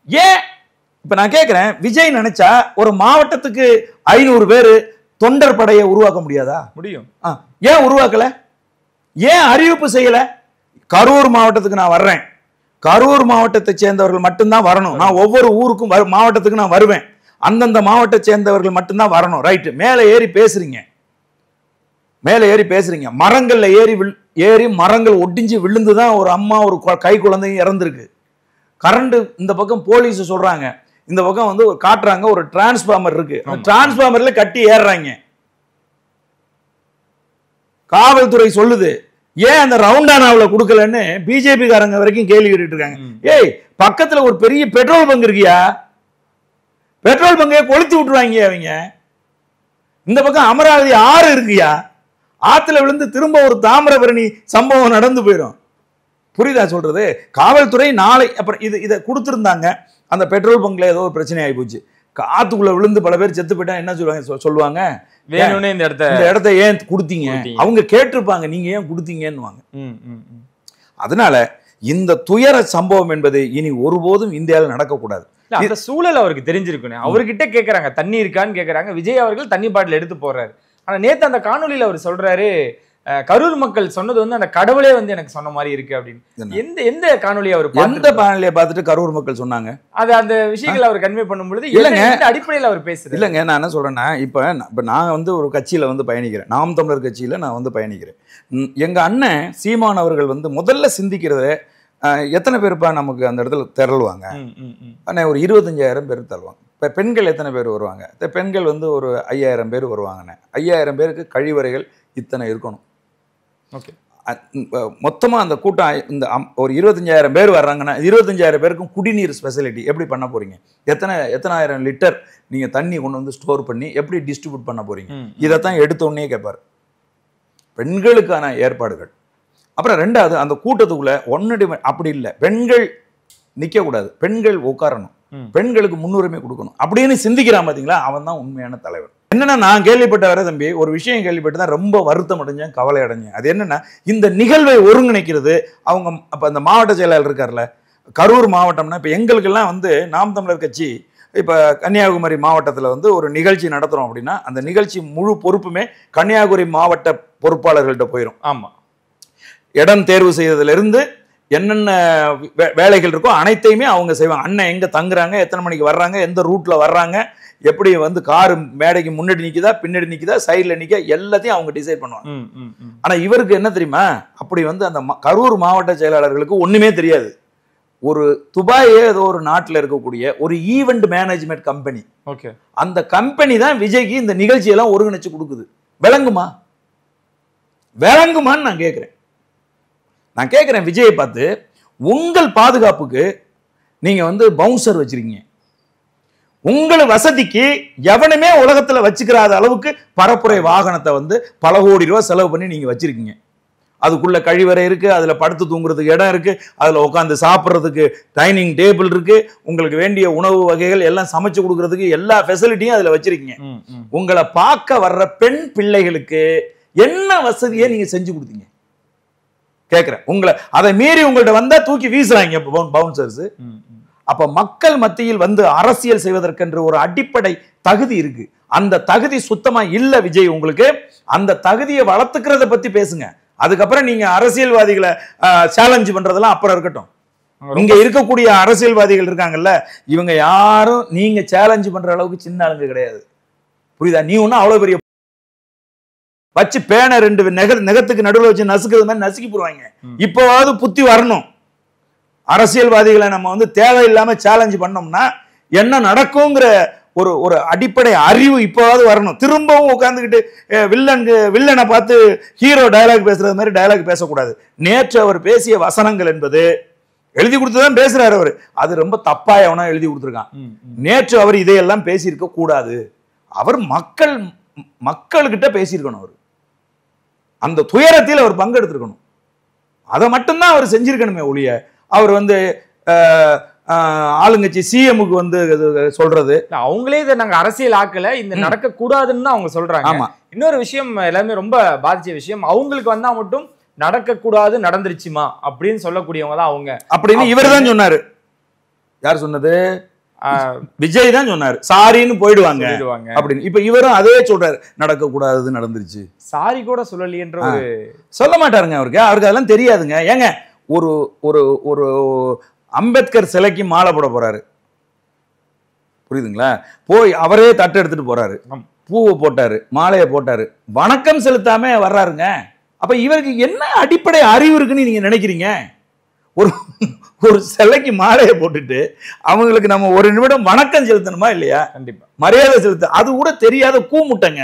ஏன் இப்ப நான் கேட்கிறேன், விஜய் நினைச்சா ஒரு மாவட்டத்துக்கு 500 பேர் தொண்டர் படையை உருவாக்க முடியாதா? முடியும். ஏன் உருவாக்கல? ஏன் அறிவிப்பு செய்யல? கரூர் மாவட்டத்துக்கு நான் வர்றேன், கரூர் மாவட்டத்தை சேர்ந்தவர்கள் மட்டும்தான் வரணும், நான் ஒவ்வொரு ஊருக்கும் மாவட்டத்துக்கு நான் வருவேன், அந்தந்த மாவட்டத்தை சேர்ந்தவர்கள் மட்டும்தான் வரணும். ரைட்டு, மேலே ஏறி பேசுறீங்க, மரங்கள்ல ஏறி மரங்கள் ஒட்டிஞ்சு விழுந்துதான் ஒரு அம்மா ஒரு கை குழந்தையும் இறந்துருக்கு. கரண்ட் இந்த பக்கம் போலீஸ் சொல்றாங்க, இந்த பக்கம் வந்து காட்டுறாங்க ஒரு டிரான்ஸ்பார்மர் இருக்கு, டிரான்ஸ்பார்மர்ல கட்டி ஏறுறாங்க. காவல்துறை சொல்லுது ஏன் அந்த ரவுண்டானாவுல கொடுக்கலன்னு பிஜேபி காரங்க வரைக்கும் கேள்வி கேட்டுட்டு இருக்காங்க. ஏய், பக்கத்துல ஒரு பெரிய பெட்ரோல் பங்க் இருக்கியா, பெட்ரோல் பங்கை கொளுத்தி விட்டுருவாங்க அவங்க. இந்த பக்கம் அமராவதி ஆறு இருக்குயா, ஆத்துல விழுந்து திரும்ப ஒரு தாமிரபரணி சம்பவம் நடந்து போயிடும். புரியுதா சொல்றது? காவல்துறை நாளை அப்புறம் இதை கொடுத்துருந்தாங்க, அந்த பெட்ரோல் பங்க்ல ஏதோ ஒரு பிரச்சனை ஆகி போச்சு, ஆத்துக்குள்ள விழுந்து பல பேர் செத்து போயிட்டா என்ன சொல்லுவாங்க, வேணும்னே இந்த இடத்த ஏன் கொடுத்தீங்க, அவங்க கேட்டிருப்பாங்க நீங்க ஏன் கொடுத்தீங்கன்னு. அதனால இந்த துயர சம்பவம் என்பது இனி ஒருபோதும் இந்தியாவில் நடக்கக்கூடாது. அந்த சூழல் அவருக்கு தெரிஞ்சிருக்கணும். அவர்கிட்ட கேட்கறாங்க தண்ணி இருக்கான்னு கேட்கறாங்க. விஜய் அவர்கள் தண்ணி பாட்டில் எடுத்து போறாரு. ஆனா நேத்து அந்த காணொலியில அவர் சொல்றாரு, கரூர் மக்கள் சொன்னது வந்து அந்த கடவுளே வந்து எனக்கு சொன்ன மாதிரி இருக்கு அப்படின்னு. எந்த காணொலியை அவர் எந்த காணொலியை பார்த்துட்டு கரூர் மக்கள் சொன்னாங்க? அது அந்த விஷயங்களை அவர் கன்வே பண்ணும்பொழுது இல்லைங்க, அடிப்படையில் அவர் பேசுறது இல்லைங்க. நான் என்ன சொல்றேன்னா, இப்ப நான் வந்து ஒரு கட்சியில வந்து பயணிக்கிறேன், நாம் தமிழர் கட்சியில நான் வந்து பயணிக்கிறேன். எங்க அண்ணன் சீமான் அவர்கள் வந்து முதல்ல சிந்திக்கிறத எத்தனை பேருப்பா நமக்கு அந்த இடத்துல திரளுவாங்க? அண்ணே ஒரு 25,000 பேர் தருவாங்க. இப்போ பெண்கள் எத்தனை பேர் வருவாங்க? பெண்கள் வந்து ஒரு 5,000 பேர் வருவாங்கண்ணே. 5,000 பேருக்கு கழிவறைகள் இத்தனை இருக்கணும். ஓகே, மொத்தமாக அந்த கூட்டம் இந்த ஒரு 25,000 பேர் வர்றாங்கன்னா 25,000 பேருக்கும் குடிநீர் ஸ்பெசிலிட்டி எப்படி பண்ண போறீங்க? எத்தனாயிரம் லிட்டர் நீங்க தண்ணி கொண்டு வந்து ஸ்டோர் பண்ணி எப்படி டிஸ்ட்ரிபியூட் பண்ண போறீங்க? இதைத்தான் எடுத்த உடனே கேட்பார். பெண்களுக்கான ஏற்பாடுகள். அப்புறம் ரெண்டாவது, அந்த கூட்டத்துக்குள்ள ஒன்னடி அப்படி இல்லை, பெண்கள் நிற்கக்கூடாது, பெண்கள் உட்காரணும், பெண்களுக்கு முன்னுரிமை கொடுக்கணும் அப்படின்னு சிந்திக்கிறான் பார்த்தீங்களா, அவன் தான் உண்மையான தலைவர். என்னன்னா, நான் கேள்விப்பட்ட வர தம்பி ஒரு விஷயம் கேள்விப்பட்டு தான் ரொம்ப வருத்தம் அடைஞ்சேன், கவலை அடைஞ்சேன். அது என்னன்னா, இந்த நிகழ்வை ஒருங்கிணைக்கிறது அவங்க. அப்போ அந்த மாவட்ட செயலாளர் இருக்கார்ல, கரூர் மாவட்டம்னா இப்போ எங்களுக்கெல்லாம் வந்து நாம் தமிழர் கட்சி இப்போ கன்னியாகுமரி மாவட்டத்தில் வந்து ஒரு நிகழ்ச்சி நடத்துகிறோம் அப்படின்னா அந்த நிகழ்ச்சி முழு பொறுப்புமே கன்னியாகுமரி மாவட்ட பொறுப்பாளர்கள்ட்ட போயிடும். ஆமாம், இடம் தேர்வு செய்வதிலிருந்து என்னென்ன வேலைகள் இருக்கோ அனைத்தையுமே அவங்க செய்வாங்க. அண்ணன் எங்கே தங்குறாங்க, எத்தனை மணிக்கு வர்றாங்க, எந்த ரூட்டில் வர்றாங்க, எப்படி வந்து காரு மேடைக்கு முன்னாடி நிற்குதா பின்னாடி நிற்குதா சைடில் நிற்க, எல்லாத்தையும் அவங்க டிசைட் பண்ணுவாங்க. ஆனால் இவருக்கு என்ன தெரியுமா, அப்படி வந்து அந்த கரூர் மாவட்ட செயலாளர்களுக்கு ஒன்றுமே தெரியாது. ஒரு துபாயே ஏதோ ஒரு நாட்டில் இருக்கக்கூடிய ஒரு ஈவெண்ட் மேனேஜ்மெண்ட் கம்பெனி, ஓகே, அந்த கம்பெனி தான் விஜய்க்கு இந்த நிகழ்ச்சியெல்லாம் ஒருங்கிணைச்சு கொடுக்குது. விளங்குமான்னு நான் கேட்குறேன் விஜயை பார்த்து, உங்கள் பாதுகாப்புக்கு நீங்க வந்து பவுன்சர் வச்சிருக்கீங்க, உங்கள் வசதிக்கு எவனுமே உலகத்துல வச்சுக்கிறாத அளவுக்கு பரப்புரை வாகனத்தை வந்து பல கோடி ரூபாய் செலவு பண்ணி நீங்க வச்சிருக்கீங்க. அதுக்குள்ள கழிவறை இருக்கு, அதுல படுத்து தூங்குறதுக்கு இடம் இருக்கு, அதுல உட்காந்து சாப்பிட்றதுக்கு டைனிங் டேபிள் இருக்கு, உங்களுக்கு வேண்டிய உணவு வகைகள் எல்லாம் சமைச்சு கொடுக்கறதுக்கு எல்லா ஃபெசிலிட்டியும் அதுல வச்சிருக்கீங்க. உங்களை பார்க்க வர்ற பெண் பிள்ளைகளுக்கு என்ன வசதியை நீங்க செஞ்சு கொடுத்தீங்க கேட்கிறேன். உங்களை அதை மீறி உங்கள்ட்ட வந்தா தூக்கி வீசுறாங்க பவுன்சர்ஸ். அப்ப மக்கள் மத்தியில் வந்து அரசியல் செய்வதற்கென்று ஒரு அடிப்படை தகுதி இருக்கு. அந்த தகுதி சுத்தமா இல்ல விஜய் உங்களுக்கு. அந்த தகுதியை வளர்த்துக்கிறத பத்தி பேசுங்க. அதுக்கப்புறம் நீங்க அரசியல்வாதிகளை சேலஞ்ச் பண்றதெல்லாம் அப்புறம் இருக்கட்டும். இங்க இருக்கக்கூடிய அரசியல்வாதிகள் இருக்காங்கல்ல, இவங்க யாரும் நீங்க சேலஞ்ச் பண்ற அளவுக்கு சின்ன ஆளுங்க கிடையாது. புரியுதா? நீ ஒன்னும் அவ்வளவு பெரிய வச்சு பேனை ரெண்டு நெகத்துக்கு நடுவில் வச்சு நசுக்கிறது மாதிரி நசுக்கி போடுவாங்க. இப்போவாவது புத்தி வரணும். அரசியல்வாதிகளை நம்ம வந்து தேவையில்லாம சேலஞ்ச் பண்ணோம்னா என்ன நடக்குங்கிற ஒரு அடிப்படை அறிவு இப்போவாவது வரணும். திரும்பவும் உட்கார்ந்துக்கிட்டு வில்லனை பார்த்து ஹீரோ டயலாக் பேசுறது மாதிரி டயலாக் பேசக்கூடாது. நேற்று அவர் பேசிய வசனங்கள் என்பது எழுதி கொடுத்துதான் பேசுறாரு அவர். அது ரொம்ப தப்பா எவனா எழுதி கொடுத்துருக்கான். நேற்று அவர் இதையெல்லாம் பேசியிருக்க கூடாது. அவர் மக்கள்கிட்ட பேசியிருக்கணும். அவர் அந்த துயரத்தில் அவர் பங்கெடுத்திருக்கணும். அதை மட்டும்தான் அவர் செஞ்சிருக்கணுமே ஒழிய அவர் வந்து ஆளுங்கட்சி சிஎம்முக்கு வந்து சொல்றது அவங்களே இதை நாங்க அரசியல் ஆக்கல, இந்த நடக்க கூடாதுன்னு அவங்க சொல்றாங்க. ஆமா, இன்னொரு விஷயம் எல்லாமே ரொம்ப பாதிச்ச விஷயம், அவங்களுக்கு வந்தா மட்டும் நடக்க கூடாது நடந்துருச்சுமா அப்படின்னு சொல்லக்கூடியவங்க தான் அவங்க அப்படின்னு இவர் தான் சொன்னாரு. யார் சொன்னது? விஜய் தான் சொன்னாரு. சாரின்னு போயிடுவாங்க அப்படின்னு. இப்ப இவரும் அதே சொல்றாரு, நடக்க கூடாது நடந்துருச்சு. சாரி கூட சொல்லலையன்ற ஒரு சொல்ல மாட்டாருங்க. அவருக்கு அதெல்லாம் தெரியாதுங்க. ஏங்க ஒரு ஒரு ஒரு அம்பேத்கர் சிலைக்கு மாலை போட போறாரு, புரியுதுங்களா? போய் அவரே தட்டு எடுத்துட்டு போறாரு, பூவை போட்டாரு, மாலையை போட்டாரு, வணக்கம் செலுத்தாம வர்றாருங்க. அப்ப இவருக்கு என்ன அடிப்படை அறிவு இருக்குன்னு நீங்க நினைக்கிறீங்க? ஒரு ஒரு சிலைக்கு மாலையை போட்டுட்டு அவங்களுக்கு நம்ம ஒரு நிமிடம் வணக்கம் செலுத்தணுமா இல்லையா? கண்டிப்பா மரியாதை செலுத்த அது கூட தெரியாத கூமுட்டங்க.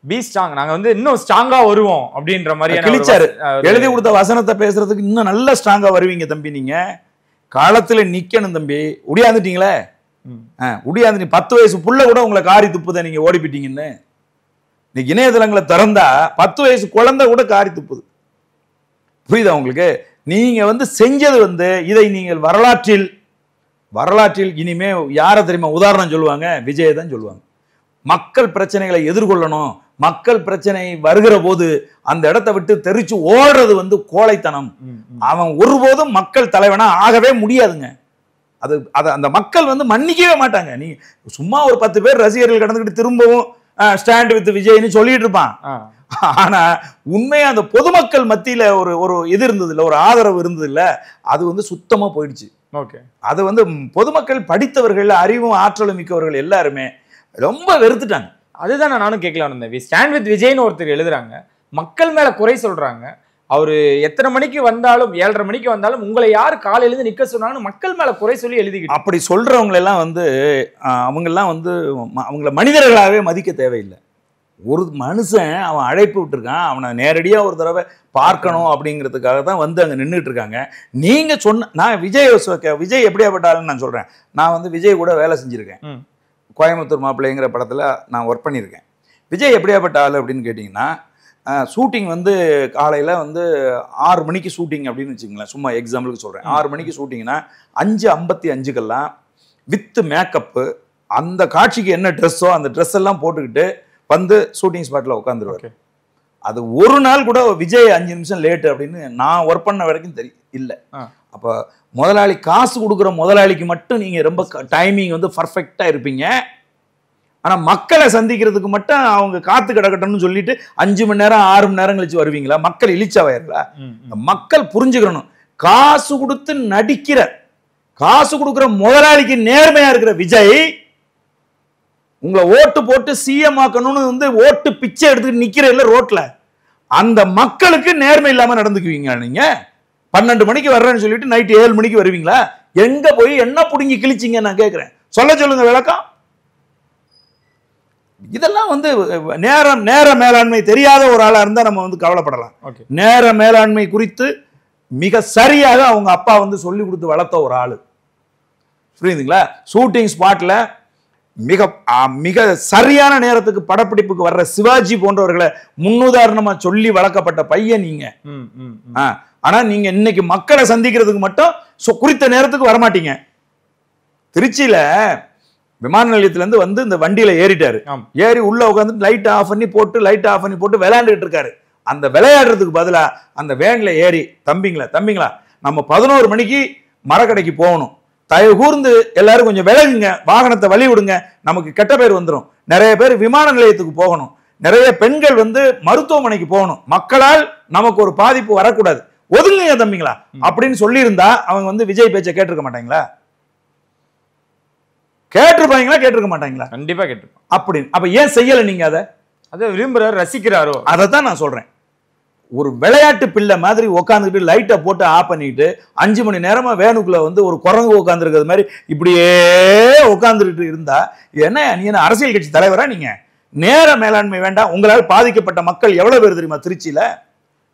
பி ஸ்ட்ராங், நாங்க வந்து இன்னும் ஸ்ட்ராங்கா வருவோம் அப்படின்ற மாதிரி கிழிச்சாரு. எழுதி கொடுத்த வசனத்தை பேசுறதுக்கு இன்னும் நல்ல ஸ்ட்ராங்கா வருவீங்க தம்பி. நீங்க காலத்துல நிக்கணும் தம்பி. உடியாந்துட்டீங்களே, உடியாந்து 10 வயசு புள்ள கூட உங்களை காரி துப்புத நீங்க ஓடி போயிட்டீங்கன்னு. இன்னைக்கு இணையதளங்களை திறந்தா 10 வயசு குழந்தை கூட காரி துப்புது. புரியுதா உங்களுக்கு? நீங்க வந்து செஞ்சது வந்து இதை நீங்கள் வரலாற்றில் இனிமே யாரை தெரியுமா உதாரணம் சொல்லுவாங்க? விஜயை தான் சொல்லுவாங்க. மக்கள் பிரச்சனைகளை எதிர்கொள்ளணும், மக்கள் பிரச்சனை வருகிற போது அந்த இடத்தை விட்டு தெரிச்சு ஓடுறது வந்து கோழைத்தனம். அவன் ஒருபோதும் மக்கள் தலைவனா ஆகவே முடியாதுங்க. அது அந்த மக்கள் வந்து மன்னிக்கவே மாட்டாங்க. நீ சும்மா ஒரு 10 பேர் ரசிகர்கள் கடந்துக்கிட்டு திரும்பவும் ஸ்டாண்ட் வித் விஜய்னு சொல்லிட்டு இருப்பான். ஆனா உண்மையா அந்த பொதுமக்கள் மத்தியில ஒரு இது இருந்தது இல்ல, ஒரு ஆதரவு இருந்தது இல்ல, அது வந்து சுத்தமா போயிடுச்சு. அது வந்து பொதுமக்கள் படித்தவர்கள், அறிவும் ஆற்றலும் மிக்கவர்கள் எல்லாருமே ரொம்ப வெறுத்துட்டாங்க. அதுதான் நானும் கேட்கலாம் இருந்தேன். ஸ்டாண்ட் வித் விஜய்னு ஒருத்தர் எழுதுறாங்க, மக்கள் மேல குறை சொல்றாங்க. அவரு எத்தனை மணிக்கு வந்தாலும் 7:30 மணிக்கு வந்தாலும் உங்களை யார் காலையிலேருந்து நிக்க சொன்னாங்கன்னு மக்கள் மேல குறை சொல்லி எழுதிக்கிட்டு. அப்படி சொல்றவங்க எல்லாம் வந்து அவங்கெல்லாம் வந்து அவங்கள மனிதர்களாகவே மதிக்க தேவையில்லை. ஒரு மனுஷன் அவன் அழைப்பு விட்டுருக்கான், அவனை நேரடியா ஒரு தடவை பார்க்கணும் அப்படிங்கிறதுக்காக தான் வந்து அங்கே நின்றுட்டு இருக்காங்க. நீங்க சொன்ன நான் விஜய் எப்படியாப்பட்டாலும் நான் சொல்றேன். நான் வந்து விஜய் கூட வேலை செஞ்சிருக்கேன். கோயம்புத்தூர் மாப்பிள்ளைங்கிற படத்துல நான் ஒர்க் பண்ணியிருக்கேன். விஜய் எப்படியாப்பட்ட ஆள் அப்படின்னு கேட்டிங்கன்னா, ஷூட்டிங் வந்து காலையில் வந்து 6 மணிக்கு ஷூட்டிங் அப்படின்னு வச்சுங்களேன், சும்மா எக்ஸாம்பிளுக்கு சொல்கிறேன். 6 மணிக்கு ஷூட்டிங்னா 5:55 வித்து மேக்கப்பு, அந்த காட்சிக்கு என்ன ட்ரெஸ்ஸோ அந்த ட்ரெஸ் எல்லாம் போட்டுக்கிட்டு வந்து ஷூட்டிங் ஸ்பாட்டில் உட்காந்துருவார். அது ஒரு நாள் கூட விஜய் 5 நிமிஷம் லேட்டு அப்படின்னு நான் ஒர்க் பண்ண வரைக்கும் இல்லை. அப்போ முதலாளி காசு கொடுக்குற முதலாளிக்கு மட்டும் நீங்கள் ரொம்ப டைமிங் வந்து பர்ஃபெக்டாக இருப்பீங்க. ஆனால் மக்களை சந்திக்கிறதுக்கு மட்டும் அவங்க காத்து கிடக்கட்டும்னு சொல்லிட்டு 5 மணி நேரம் 6 மணி நேரம் கழிச்சு வருவீங்களா? மக்கள் இழிச்சவாயிரா? மக்கள் புரிஞ்சுக்கணும். காசு கொடுத்து நடிக்கிற, காசு கொடுக்குற முதலாளிக்கு நேர்மையா இருக்கிற விஜய் உங்களை ஓட்டு போட்டு சிஎம் ஆக்கணும்னு வந்து ஓட்டு பிச்சை எடுத்துட்டு நிக்கிற இல்ல ரோட்ல, அந்த மக்களுக்கு நேர்மை இல்லாம நடந்துக்குவீங்க. நீங்க 12 மணிக்கு வர்றேன்னு சொல்லிட்டு நைட்டு 7 மணிக்கு வருவீங்களா? எங்க போய் என்ன புடுங்கி கிழிச்சிங்க நான் கேட்கிறேன். சொல்லுங்க விளக்கம். இதெல்லாம் வந்து நேர மேலாண்மை தெரியாத ஒரு ஆளா இருந்தா நம்ம வந்து கவலைப்படலாம். நேர மேலாண்மை குறித்து மிக சரியாக அவங்க அப்பா வந்து சொல்லி கொடுத்து வளர்த்த ஒரு ஆளு. புரியுதுங்களா? ஷூட்டிங் ஸ்பாட்ல மிக சரியான நேரத்துக்கு படப்பிடிப்புக்கு வர்ற சிவாஜி போன்றவர்களை முன்னுதாரணமா சொல்லி வளர்க்கப்பட்ட பையன் நீங்க. ஆனா நீங்க இன்னைக்கு மக்களை சந்திக்கிறதுக்கு மட்டும் குறித்த நேரத்துக்கு வரமாட்டீங்க. திருச்சியில விமான நிலையத்துல இருந்து வந்து இந்த வண்டியில ஏறிட்டாரு. ஏறி உள்ள உட்காந்து லைட் ஆஃப் பண்ணி போட்டு விளையாண்டுட்டு இருக்காரு. அந்த விளையாடுறதுக்கு பதிலா அந்த வேன்ல ஏறி தம்பிங்களா நம்ம 11 மணிக்கு மரக்கடைக்கு போகணும், தயவு கூர்ந்து எல்லாரும் கொஞ்சம் விலகுங்க, வாகனத்தை வழி விடுங்க, நமக்கு கெட்ட பேர் வந்துடும். நிறைய பேர் விமான நிலையத்துக்கு போகணும், நிறைய பெண்கள் வந்து மருத்துவமனைக்கு போகணும், மக்களால் நமக்கு ஒரு பாதிப்பு வரக்கூடாது, ஒதுங்குங்க தம்பிங்களா அப்படின்னு சொல்லி இருந்தா அவங்க வந்து விஜய் பேச்சை கேட்டிருக்க மாட்டாங்களா? கேட்டிருக்க மாட்டாங்களா? கண்டிப்பா கேட்டிருப்பாங்க. அப்படின்னு அப்ப ஏன் செய்யல நீங்க? அதை விரும்புறாரு, ரசிக்கிறாரோ? அதை தான் நான் சொல்றேன். ஒரு விளையாட்டு பிள்ளை மாதிரி உட்காந்துக்கிட்டு லைட்டை போட்டு ஆஃப் பண்ணிட்டு 5 மணி நேரமா வேனுக்குள்ள வந்து ஒரு குரங்கு உட்காந்துருக்கிறது மாதிரி இப்படியே உட்காந்துட்டு இருந்தா என்ன? நீ என்ன அரசியல் கட்சி தலைவரா? நீங்க நேர மேலாண்மை வேண்டாம். உங்களால் பாதிக்கப்பட்ட மக்கள் எவ்வளவு பேர் தெரியுமா? திருச்சியில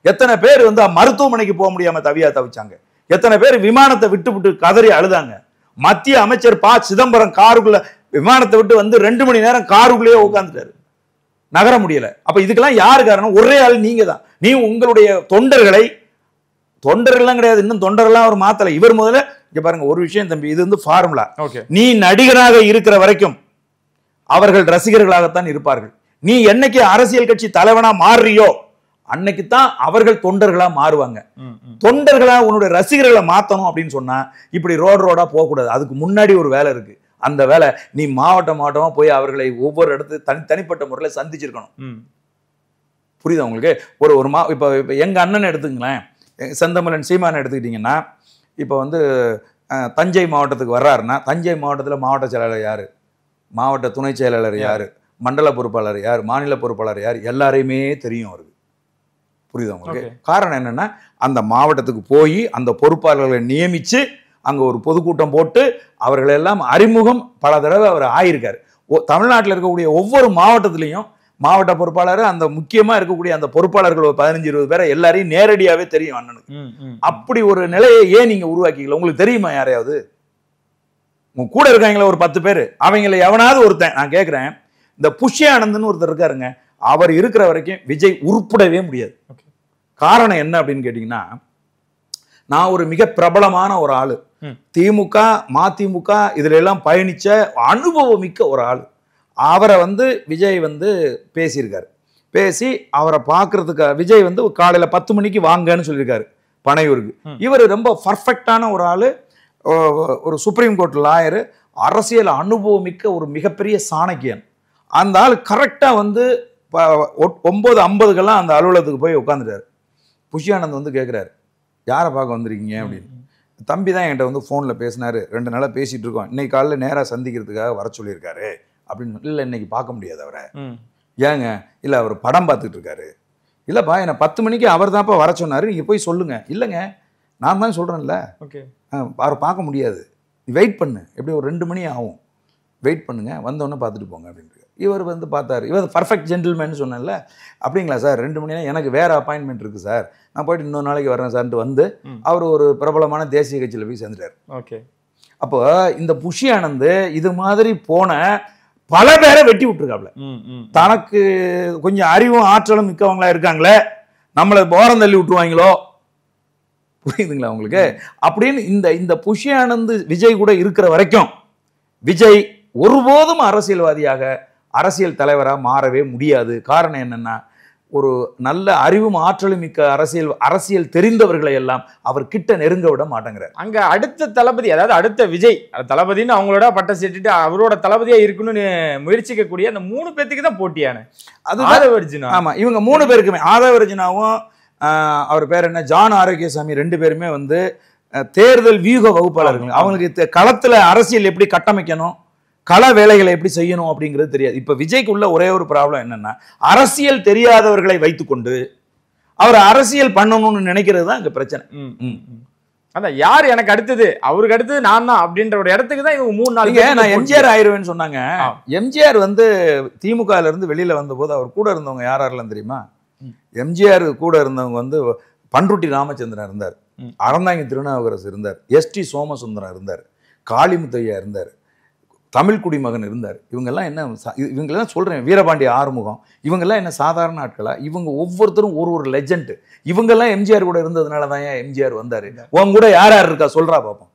எத்தனை பேர் வந்து மருத்துவமனைக்கு போக முடியாம தவிச்சாங்க, எத்தனை பேர் விமானத்தை விட்டு கதறி அழுதாங்க. மத்திய அமைச்சர் ப. சிதம்பரம் காருக்குள்ள விமானத்தை விட்டு வந்து 2 மணி நேரம் காருக்குள்ளேயே உட்காந்துட்டாரு, நகர முடியல. அப்ப இதுக்கெல்லாம் யாரு காரணம்? ஒரே ஆள் நீங்க தான். நீ உங்களுடைய தொண்டர்கள்லாம் கிடையாது, இன்னும் தொண்டர்கள்லாம் அவர் மாத்தல. இவர் முதல்ல இங்க பாருங்க ஒரு விஷயம் தம்பி, இது வந்து ஃபார்முலா. நீ நடிகராக இருக்கிற வரைக்கும் அவர்கள் ரசிகர்களாகத்தான் இருப்பார்கள். நீ என்னைக்கு அரசியல் கட்சி தலைவனா மாறுறியோ அன்னைக்கு தான் அவர்கள் தொண்டர்களா மாறுவாங்க. தொண்டர்களா உன்னுடைய ரசிகர்களை மாத்தணும் அப்படின்னு சொன்னா இப்படி ரோடா போக கூடாது. அதுக்கு முன்னாடி ஒரு வேலை இருக்கு. அந்த வேலை நீ மாவட்டமா போய் அவர்களை ஒவ்வொரு இடத்து தனிப்பட்ட முறையில் சந்திச்சிருக்கணும். புரியுதா உங்களுக்கு? இப்போ எங்க அண்ணன் எடுத்துங்களேன், செந்தமிழன் சீமான் எடுத்துக்கிட்டீங்கன்னா, இப்போ வந்து தஞ்சை மாவட்டத்துக்கு வர்றாருன்னா தஞ்சை மாவட்டத்தில் மாவட்ட செயலாளர் யாரு, மாவட்ட துணை செயலாளர் யாரு, மண்டல பொறுப்பாளர் யார், மாநில பொறுப்பாளர் யார், எல்லாரையுமே தெரியும் அவருக்கு. புரியுதா உங்களுக்கு? காரணம் என்னன்னா அந்த மாவட்டத்துக்கு போய் அந்த பொறுப்பாளர்களை நியமிச்சு அங்க ஒரு பொதுக்கூட்டம் போட்டு அவர்கள் எல்லாம் அறிமுகம் பல தடவை அவர் ஆயிருக்காரு. தமிழ்நாட்டில் இருக்கக்கூடிய ஒவ்வொரு மாவட்டத்திலையும் மாவட்ட பொறுப்பாளர் அந்த முக்கியமா இருக்கக்கூடிய அந்த பொறுப்பாளர்கள் 15-20 பேரை எல்லாரையும் நேரடியாவே தெரியும் அண்ணனுக்கு. அப்படி ஒரு நிலையை ஏன் நீங்க உருவாக்கிக்கல? உங்களுக்கு தெரியுமா யாரையாவது? உங்க கூட இருக்காங்களா ஒரு 10 பேர், அவங்கள எவனாவது ஒருத்தன், நான் கேட்கிறேன், இந்த புஷ்ய ஆனந்த்னு ஒருத்தர் இருக்காருங்க, அவர் இருக்கிற வரைக்கும் விஜய் உருப்படவே முடியாது. காரணம் என்ன அப்படின்னு கேட்டீங்கன்னா, நான் ஒரு மிக பிரபலமான ஒரு ஆளு, திமுக மதிமுக இதுல எல்லாம் பயணிச்ச அனுபவமிக்க ஒரு ஆளு. அவரை வந்து விஜய் வந்து பேசியிருக்காரு. பேசி அவரை பார்க்கறதுக்கு விஜய் வந்து காலையில 10 மணிக்கு வாங்கன்னு சொல்லியிருக்காரு பனையூருக்கு. இவர் ரொம்ப பர்ஃபெக்டான ஒரு ஆளு, ஒரு சுப்ரீம் கோர்ட் லாயரு, அரசியல் அனுபவமிக்க ஒரு மிகப்பெரிய சாணக்கியன். அந்த ஆள் கரெக்டா வந்து 9:50 அந்த அலுவலகத்துக்கு போய் உட்காந்துட்டாரு. புஷ்யானந்த் வந்து கேட்குறாரு, யாரை பார்க்க வந்திருக்கீங்க அப்படின்னு. தம்பி தான் என்கிட்ட வந்து ஃபோனில் பேசினாரு, 2 நாளாக பேசிகிட்டு இருக்கோம், இன்னைக்கு காலையில் நேராக சந்திக்கிறதுக்காக வர சொல்லியிருக்காரு அப்படின்னு. இல்லை இன்னைக்கு பார்க்க முடியாது அவரை. ஏங்க? இல்லை அவர் படம் பார்த்துட்டு இருக்காரு. இல்லைப்பா என்னை 10 மணிக்கு அவர் தான்ப்பா வர சொன்னார், நீங்கள் போய் சொல்லுங்க. இல்லைங்க நான் தான் சொல்கிறேன்ல, அவர் பார்க்க முடியாது, வெயிட் பண்ணு, எப்படி ஒரு 2 மணி ஆகும், வெயிட் பண்ணுங்க, வந்தோடனே பார்த்துட்டு போங்க அப்படின்ட்டு. இவர் வந்து பார்த்தாரு, இவர் பர்ஃபெக்ட் ஜென்டில்மேன் சொன்னேன்ல. அப்படிங்களா சார், 2 மணினா எனக்கு வேறு அப்பாயின்மெண்ட் இருக்குது சார், நான் போயிட்டு இன்னொரு நாளைக்கு வரேன் சார்ன்ட்டு வந்து அவர் ஒரு பிரபலமான தேசிய கட்சியில் போய் சேர்ந்துட்டார். ஓகே. அப்போ இந்த புஷி ஆனந்த் இது மாதிரி போன பல பேரை வெட்டி விட்டுருக்காப்ல. தனக்கு கொஞ்சம் அறிவும் ஆற்றலும் மிக்கவங்களா இருக்காங்களே, நம்மளை போரம் தள்ளி விட்டுருவாங்களோ, புரியுதுங்களா உங்களுக்கு? அப்படின்னு இந்த புஷி ஆனந்த் விஜய் கூட இருக்கிற வரைக்கும் விஜய் ஒருபோதும் அரசியல்வாதியாக அரசியல் தலைவராக மாறவே முடியாது. காரணம் என்னன்னா, ஒரு நல்ல அறிவும் ஆற்றலும் மிக்க அரசியல் தெரிந்தவர்களை எல்லாம் அவர் கிட்ட நெருங்க விட மாட்டேங்கிறார். அங்க அடுத்த தளபதி, அதாவது அடுத்த விஜய் தளபதினு அவங்களோட பட்டம் சேர்த்துட்டு அவரோட தளபதியா இருக்கணும்னு முயற்சிக்கக்கூடிய அந்த 3 பேத்துக்கு தான் போட்டியான அது ஆதவர்ஜுனா. ஆமா, இவங்க 3 பேருக்குமே, ஆதவர்ஜுனாவும் அவர் பேர் என்ன, ஜான் ஆரோக்கியசாமி, 2 பேருமே வந்து தேர்தல் வியூக வகுப்பாளர்கள். அவங்களுக்கு களத்துல அரசியல் எப்படி கட்டமைக்கணும், கள வேலைகளை எப்படி செய்யணும் அப்படிங்கிறது தெரியாது. இப்ப விஜய்க்கு உள்ள ஒரே ஒரு ப்ராப்ளம் என்னன்னா, அரசியல் தெரியாதவர்களை வைத்துக்கொண்டு அவர் அரசியல் பண்ணணும்னு நினைக்கிறது தான் இங்க பிரச்சனை. அதான் யார் எனக்கு அடுத்தது, அவருக்கு அடுத்தது நான் தான் அப்படின்ற ஒரு இடத்துக்கு தான் இவங்க 3-4 நான் எம்ஜிஆர் ஆயிருவேன்னு சொன்னாங்க. எம்ஜிஆர் வந்து திமுகல இருந்து வெளியில வந்த போது அவர் கூட இருந்தவங்க யாரெல்லாம் தெரியுமா? எம்ஜிஆர் கூட இருந்தவங்க வந்து பண்ருட்டி ராமச்சந்திரன் இருந்தார், அறந்தாங்கி திருநாவுக்கரசு இருந்தார், எஸ்டி சோமசுந்தரம் இருந்தார், காளிமுத்தையா இருந்தார், தமிழ் குடிமகன் இருந்தார். இவங்கெல்லாம் சொல்றேன், வீரபாண்டிய ஆறுமுகம், இவங்கெல்லாம் என்ன சாதாரண ஆட்களா? இவங்க ஒவ்வொருத்தரும் ஒரு லெஜண்ட். இவங்கெல்லாம் எம்ஜிஆர் கூட இருந்ததுனால தான் எம்ஜிஆர் வந்தாரு. உங்க கூட யார் யார் இருக்கா சொல்றா பாப்போம்.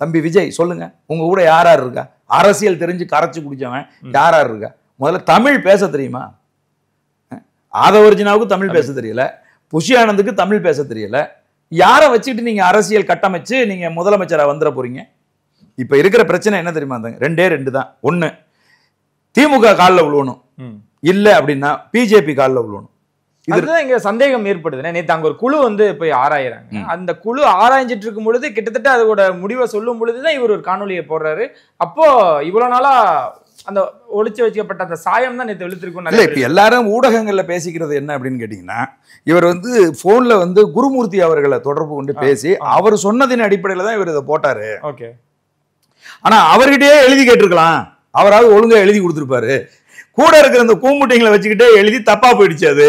தம்பி விஜய் சொல்லுங்க, உங்க கூட யார் யார் இருக்கா? அரசியல் தெரிஞ்சு கரைச்சு குடிச்சவன் யார் யார் இருக்கா? முதல்ல தமிழ் பேச தெரியுமா? ஆதவர்ஜுனாவுக்கு தமிழ் பேச தெரியல, புஷி ஆனந்துக்கு தமிழ் பேச தெரியல. யாரை வச்சுட்டு நீங்க அரசியல் கட்டமைச்சு நீங்க முதலமைச்சரா வந்துட போறீங்க? இப்ப இருக்கிற பிரச்சனை என்ன தெரியுமா? 2 தான். 1, திமுக காலில் விழுவணும், இல்ல அப்படின்னா பிஜேபி காலில் விழுவணும். இதுதான் இங்க சந்தேகம் ஏற்படுது. நேற்று அங்க ஒரு குழு வந்து போய் ஆராயிறாங்க. அந்த குழு ஆராய்ஞ்சிட்டு இருக்கும் பொழுது கிட்டத்தட்ட அதோட முடிவை சொல்லும் பொழுதுதான் இவர் ஒரு காணொலியை போடுறாரு. அப்போ இவ்வளவு நாளா அந்த ஒளிச்சு வைக்கப்பட்ட அந்த சாயம் தான் நேற்று வெளுத்திருக்கும். இப்ப எல்லாரும் ஊடகங்கள்ல பேசிக்கிறது என்ன அப்படின்னு கேட்டீங்கன்னா, இவர் வந்து போன்ல வந்து குருமூர்த்தி அவர்களை தொடர்பு கொண்டு பேசி அவர் சொன்னதின் அடிப்படையில தான் இவர் இதை போட்டாரு. ஓகே. ஆனா அவர்கிட்டயே எழுதி கேட்டிருக்கலாம், அவராவது ஒழுங்கா எழுதி கொடுத்துருப்பாரு. கூட இருக்கிற அந்த கூமுட்டைங்களை வச்சுக்கிட்டே எழுதி தப்பா போயிடுச்சு அது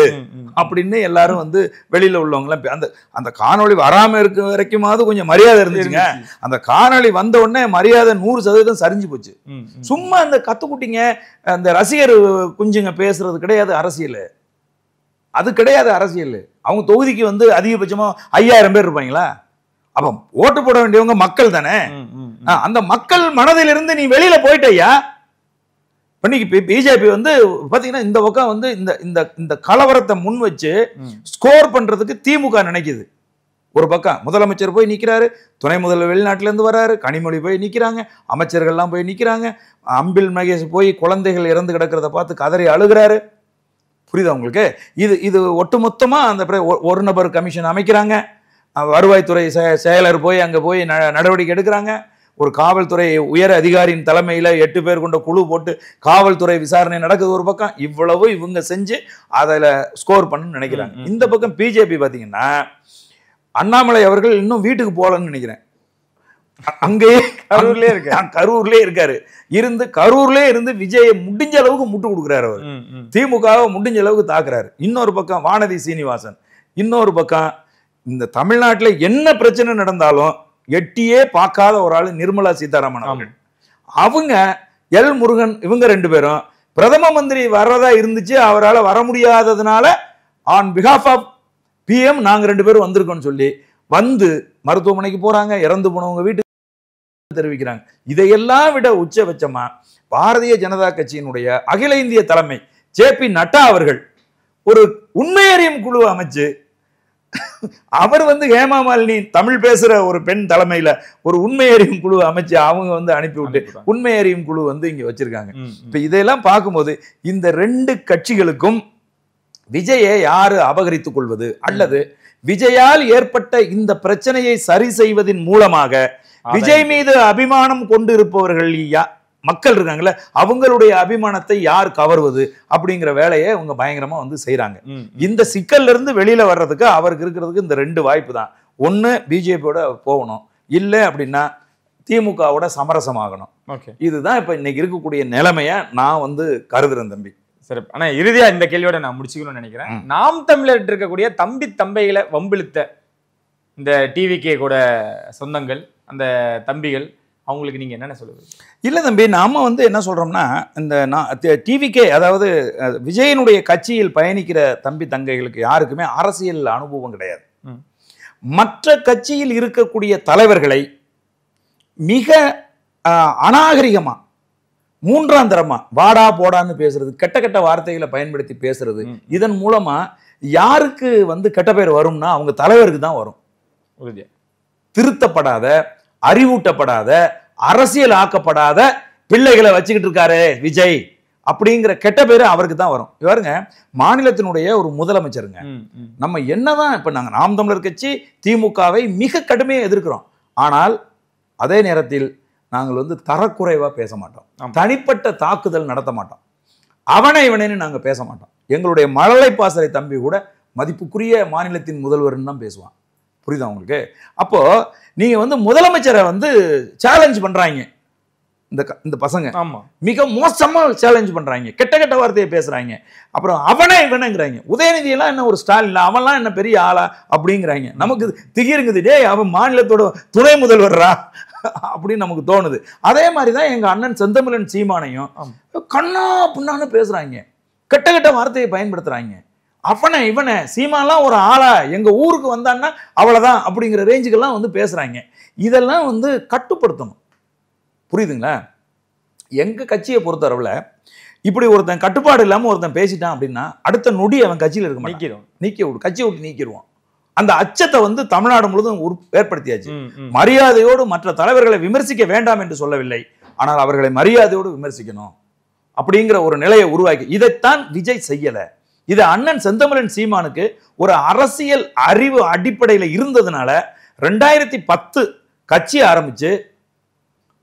அப்படின்னு எல்லாரும் வந்து வெளியில உள்ளவங்க அந்த அந்த காணொலி வராம இருக்க வரைக்குமாவது கொஞ்சம் மரியாதை இருந்துச்சுங்க. அந்த காணொலி வந்த உடனே மரியாதை 100% சரிஞ்சு போச்சு. சும்மா அந்த கத்துக்குட்டிங்க அந்த ரசிகர் குஞ்சுங்க பேசுறது கிடையாது அரசியல். அது கிடையாது அரசியல். அவங்க தொகுதிக்கு வந்து அதிகபட்சமா 5000 பேர் இருப்பாங்களா? அப்ப ஓட்டு போட வேண்டியவங்க மக்கள் தானே. அந்த மக்கள் மனதிலிருந்து நீ வெளியில போயிட்டயா? இன்னைக்கு பிஜேபி வந்து பாத்தீங்கன்னா இந்த பக்கம் வந்து இந்த கலவரத்தை முன் வச்சு ஸ்கோர் பண்றதுக்கு திமுக நினைக்குது. ஒரு பக்கம் முதலமைச்சர் போய் நிக்கிறாரு, துணை முதல்வர் வெளிநாட்டுல இருந்து வர்றாரு, கனிமொழி போய் நிக்கிறாங்க, அமைச்சர்கள்லாம் போய் நிக்கிறாங்க, அம்பில் மகேஷ் போய் குழந்தைகள் இறந்து கிடக்கிறத பார்த்து கதறி அழுகிறாரு. புரியுதா உங்களுக்கு? இது ஒட்டுமொத்தமா அந்த ஒரு நபர் கமிஷன் அமைக்கிறாங்க, வருவாய்த்துறை செயலர் போய் அங்க போய் நடவடிக்கை எடுக்கிறாங்க, ஒரு காவல்துறை உயர் அதிகாரியின் தலைமையில் 8 பேர் கொண்ட குழு போட்டு காவல்துறை விசாரணை நடக்குது ஒரு பக்கம், இவ்வளவு இவங்க செஞ்சு அதில் ஸ்கோர் பண்ணணும்னு நினைக்கிறாங்க. இந்த பக்கம் பிஜேபி பார்த்தீங்கன்னா அண்ணாமலை அவர்கள் இன்னும் வீட்டுக்கு போகலன்னு நினைக்கிறேன், அங்கேயே கரூர்லயே இருக்காரு. கரூர்லயே இருந்து விஜயை முடிஞ்ச அளவுக்கு முட்டு கொடுக்குறாரு. அவர் திமுகவை முடிஞ்ச அளவுக்கு தாக்குறாரு. இன்னொரு பக்கம் வானதி சீனிவாசன், இன்னொரு பக்கம் இந்த தமிழ்நாட்டுல என்ன பிரச்சனை நடந்தாலும் எட்டியே பார்க்காத ஒரு ஆளு நிர்மலா சீதாராமன் அவர்கள். அவங்க எல் முருகன், இவங்க 2 பேரும் பிரதம மந்திரி வர்றதா இருந்துச்சு, அவரால் வர முடியாததுனால ஆன் பிஹாஃப் ஆஃப் பிஎம் நாங்க 2 பேரும் வந்திருக்கோம்னு சொல்லி வந்து மருத்துவமனைக்கு போறாங்க, இறந்து போனவங்க வீட்டுக்கு தெரிவிக்கிறாங்க. இதையெல்லாம் விட உச்சபட்சமா பாரதிய ஜனதா கட்சியினுடைய அகில இந்திய தலைமை ஜே.பி. நட்டா அவர்கள் ஒரு உண்மையறியும் குழு அமைச்சு, அவர் ஹேமா மாலினி தமிழ் பேசுற ஒரு பெண் தலைமையில ஒரு உண்மையறியும் குழு அமைச்சு அவங்க அனுப்பிவிட்டு உண்மையறியும் குழு இங்க வச்சிருக்காங்க. இப்ப இதெல்லாம் பார்க்கும்போது இந்த 2 கட்சிகளுக்கும் விஜயை யாரு அபகரித்துக் கொள்வது அல்லது விஜயால் ஏற்பட்ட இந்த பிரச்சனையை சரி செய்வதன் மூலமாக விஜய் மீது அபிமானம் கொண்டு இருப்பவர்கள் மக்கள் இருக்காங்கல்ல, அவங்களுடைய அபிமானத்தை யார் கவர்வது அப்படிங்கிற வேலையை அவங்க பயங்கரமா செய்யறாங்க. இந்த சிக்கல்ல இருந்து வெளியில வர்றதுக்கு அவருக்கு இருக்கிறதுக்கு இந்த 2 வாய்ப்பு தான். ஒண்ணு பிஜேபியோட போகணும், இல்லை அப்படின்னா திமுகவோட சமரசமாகணும். இதுதான் இப்ப இன்னைக்கு இருக்கக்கூடிய நிலைமைய நான் கருதுறேன் தம்பி. சிறப்பு. ஆனா இறுதியா இந்த கேள்வியோட நான் முடிச்சுக்கணும்னு நினைக்கிறேன். நாம் தமிழர் இருக்கக்கூடிய தம்பிகளை வம்பிழுத்த இந்த டிவிகே கூட சொந்தங்கள், அந்த தம்பிகள், அவங்களுக்கு நீங்க என்னென்ன சொல்லுவீங்க? இல்ல தம்பி, நாம என்ன சொல்றோம்னா, இந்த டிவிகே அதாவது விஜயனுடைய கட்சியில் பயணிக்கிற தம்பி தங்கைகளுக்கு யாருக்குமே அரசியல் அனுபவம் கிடையாது. மற்ற கட்சியில் இருக்கக்கூடிய தலைவர்களை மிக அநாகரிகமா, மூன்றாம் தரமா, வாடா போடான்னு பேசுறது, கெட்ட கெட்ட வார்த்தைகளை பயன்படுத்தி பேசுறது, இதன் மூலமா யாருக்கு கெட்ட பேர் வரும்னா அவங்க தலைவருக்கு தான் வரும். திருத்தப்படாத, அறிவூட்டப்படாத, அரசியல் ஆக்கப்படாத பிள்ளைகளை வச்சுக்கிட்டு இருக்காரு விஜய் அப்படிங்கிற கெட்ட பேரு அவருக்கு தான் வரும். இவருங்க மாநிலத்தினுடைய ஒரு முதலமைச்சருங்க. நம்ம என்னதான் இப்ப நாங்க நாம் தமிழர் கட்சி திமுகவை மிக கடுமையாக எதிர்க்கிறோம். ஆனால் அதே நேரத்தில் நாங்கள் தரக்குறைவா பேச மாட்டோம், தனிப்பட்ட தாக்குதல் நடத்த மாட்டோம், அவனை இவனேன்னு நாங்க பேச மாட்டோம். எங்களுடைய மழலை பாசறை தம்பி கூட மதிப்புக்குரிய மாநிலத்தின் முதல்வர்னு தான் பேசுவான். புரியுதா உங்களுக்கு? அப்போ நீங்க முதலமைச்சரை சேலஞ்ச் பண்றாங்க இந்த பசங்க, மிக மோசமா சேலஞ்ச் பண்றாங்க, கெட்ட கெட்ட வார்த்தையை பேசுறாங்க. அப்புறம் அவனே இவனுங்கிறாங்க. உதயநிதி எல்லாம் என்ன ஒரு ஸ்டாலின், அவன்லாம் என்ன பெரிய ஆளா அப்படிங்கிறாங்க. நமக்கு திகிருங்குது, டே அவன் மாநிலத்தோட துணை முதல்வர்ரா அப்படின்னு நமக்கு தோணுது. அதே மாதிரிதான் எங்க அண்ணன் செந்தமிழன் சீமானையும் கண்ணா புண்ணான்னு பேசுறாங்க, கெட்ட கெட்ட வார்த்தையை பயன்படுத்துறாங்க. அவனை இவனை சீமான்லாம் ஒரு ஆளா, எங்க ஊருக்கு வந்தான்னா அவ்வளவுதான் அப்படிங்கிற ரேஞ்சுக்கெல்லாம் பேசுறாங்க. இதெல்லாம் கட்டுப்படுத்தணும். புரியுதுங்களா? எங்க கட்சியை பொறுத்தளவுல இப்படி ஒருத்தன் கட்டுப்பாடு இல்லாம ஒருத்தன் பேசிட்டான் அப்படின்னா அடுத்த நொடி அவன் கட்சியில் இருக்க மாட்டான், கட்சியை விட்டு நீக்கிடுவான். அந்த அச்சத்தை தமிழ்நாடு முழுவதும் ஏற்படுத்தியாச்சு. மரியாதையோடு மற்ற தலைவர்களை விமர்சிக்க வேண்டாம் என்று சொல்லவில்லை, ஆனால் அவர்களை மரியாதையோடு விமர்சிக்கணும் அப்படிங்கிற ஒரு நிலையை உருவாக்கி, இதைத்தான் விஜய் செய்யல. இது அண்ணன் செந்தமிழன் சீமானுக்கு ஒரு அரசியல் அறிவு அடிப்படையில் இருந்ததுனால 2010 கட்சி ஆரம்பிச்சு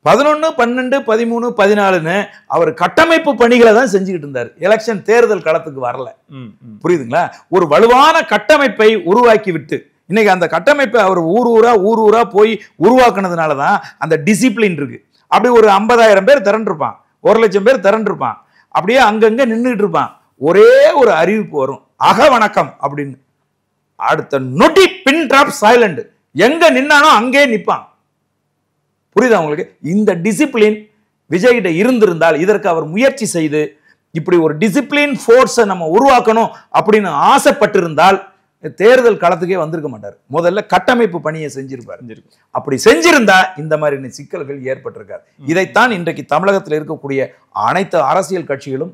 11, 12, 13, 14 அவர் கட்டமைப்பு பணிகளை தான் செஞ்சுக்கிட்டு இருந்தார். எலெக்ஷன் தேர்தல் களத்துக்கு வரல. புரியுதுங்களா? ஒரு வலுவான கட்டமைப்பை உருவாக்கி விட்டு இன்னைக்கு அந்த கட்டமைப்பை அவர் ஊர் ஊரா போய் உருவாக்குனதுனால தான் அந்த டிசிப்ளின் இருக்கு. அப்படி ஒரு 50,000 பேர் திரண்டிருப்பான், 1,00,000 பேர் திரண்டிருப்பான், அப்படியே அங்கங்க நின்றுட்டு இருப்பான். ஒரே ஒரு அறிவிப்பு வரும், அக வணக்கம் அப்படின்னு. அடுத்த நொடி பின் டிராப் சைலண்ட், எங்க நின்னானோ அங்கே நிற்பான். புரியுதா உங்களுக்கு? இந்த டிசிப்ளின் விஜய்கிட்ட இருந்திருந்தால், இதற்கு அவர் முயற்சி செய்து இப்படி ஒரு டிசிப்ளின் ஃபோர்ஸை நம்ம உருவாக்கணும் அப்படின்னு ஆசைப்பட்டிருந்தால் தேர்தல் களத்துக்கே வந்திருக்க மாட்டார். முதல்ல கட்டமைப்பு பணியை செஞ்சிருப்பார். அப்படி செஞ்சிருந்தா இந்த மாதிரி சிக்கல்கள் ஏற்பட்டிருக்காது. இதைத்தான் இன்றைக்கு தமிழகத்தில் இருக்கக்கூடிய அனைத்து அரசியல் கட்சிகளும்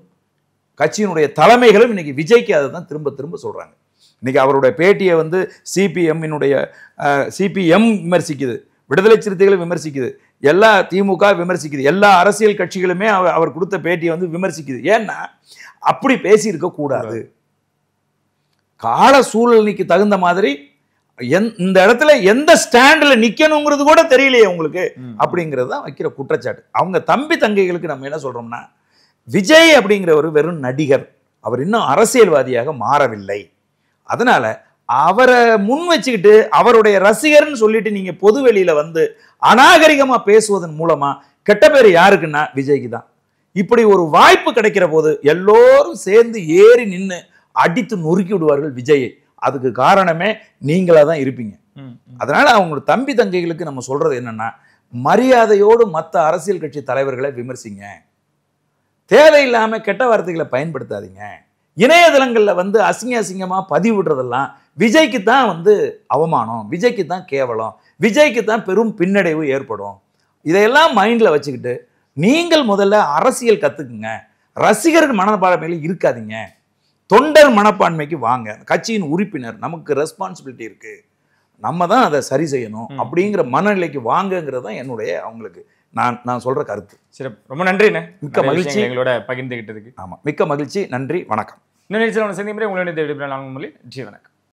கட்சியினுடைய தலைமைகளும் இன்னைக்கு விஜய்க்கு அதை தான் திரும்ப திரும்ப சொல்றாங்க. இன்னைக்கு அவருடைய பேட்டியை சிபிஎம் விமர்சிக்குது, விடுதலை சிறுத்தைகளை விமர்சிக்குது, எல்லா திமுக விமர்சிக்குது, எல்லா அரசியல் கட்சிகளுமே அவர் கொடுத்த பேட்டியை விமர்சிக்குது. ஏன்னா அப்படி பேசி இருக்க கூடாது. கால சூழ்நிலைக்கு தகுந்த மாதிரி இந்த இடத்துல எந்த ஸ்டாண்ட்ல நிக்கணுங்கிறது கூட தெரியலையே உங்களுக்கு அப்படிங்கிறது தான் வைக்கிற குற்றச்சாட்டு. அவங்க தம்பி தங்கைகளுக்கு நம்ம என்ன சொல்றோம்னா, விஜய் அப்படிங்கிறவர் வெறும் நடிகர், அவர் இன்னும் அரசியல்வாதியாக மாறவில்லை. அதனால அவரை முன் வச்சுக்கிட்டு அவருடைய ரசிகர்னு சொல்லிட்டு நீங்க பொது வெளியில வந்து அநாகரிகமா பேசுவதன் மூலமா கெட்ட பேர் யாருக்குன்னா விஜய்க்கு தான். இப்படி ஒரு வாய்ப்பு கிடைக்கிற போது எல்லோரும் சேர்ந்து ஏறி நின்று அடித்து நொறுக்கி விடுவார்கள் விஜயை. அதுக்கு காரணமே நீங்களா தான் இருப்பீங்க. அதனால அவங்க தம்பி தங்கைகளுக்கு நம்ம சொல்றது என்னன்னா, மரியாதையோடு மற்ற அரசியல் கட்சி தலைவர்களை விமர்சிங்க, தேவையில்லாம கெட்ட வார்த்தைகளை பயன்படுத்தாதீங்க. இணையதளங்கள்ல வந்து அசிங்கமா பதிவிடுறதெல்லாம் விஜய்க்கு தான் வந்து அவமானம், விஜய்க்கு தான் கேவலம், விஜய்க்கு தான் பெரும் பின்னடைவு ஏற்படும். இதையெல்லாம் மைண்ட்ல வச்சுக்கிட்டு நீங்கள் முதல்ல அரசியல் கத்துக்குங்க, ரசிகர் மனப்பான்மையில இருக்காதீங்க, தொண்டர் மனப்பான்மைக்கு வாங்க. கட்சியின் உறுப்பினர், நமக்கு ரெஸ்பான்சிபிலிட்டி இருக்கு, நம்ம தான் அதை சரி செய்யணும் அப்படிங்கிற மனநிலைக்கு வாங்கங்கிறது தான் என்னுடைய அவங்களுக்கு நான் சொல்ற கருத்து. சரி, ரொம்ப நன்றிண்ணே. மிக்க மகிழ்ச்சி எங்களோட பகிர்ந்துகிட்டதுக்கு. ஆமா, மிக்க மகிழ்ச்சி. நன்றி, வணக்கம். இன்னும் நிகழ்ச்சியில் சந்திக்கும் உங்களுடைய விடைபெறுகிறேன். நான் உங்கள் ஜீவனக்கம்.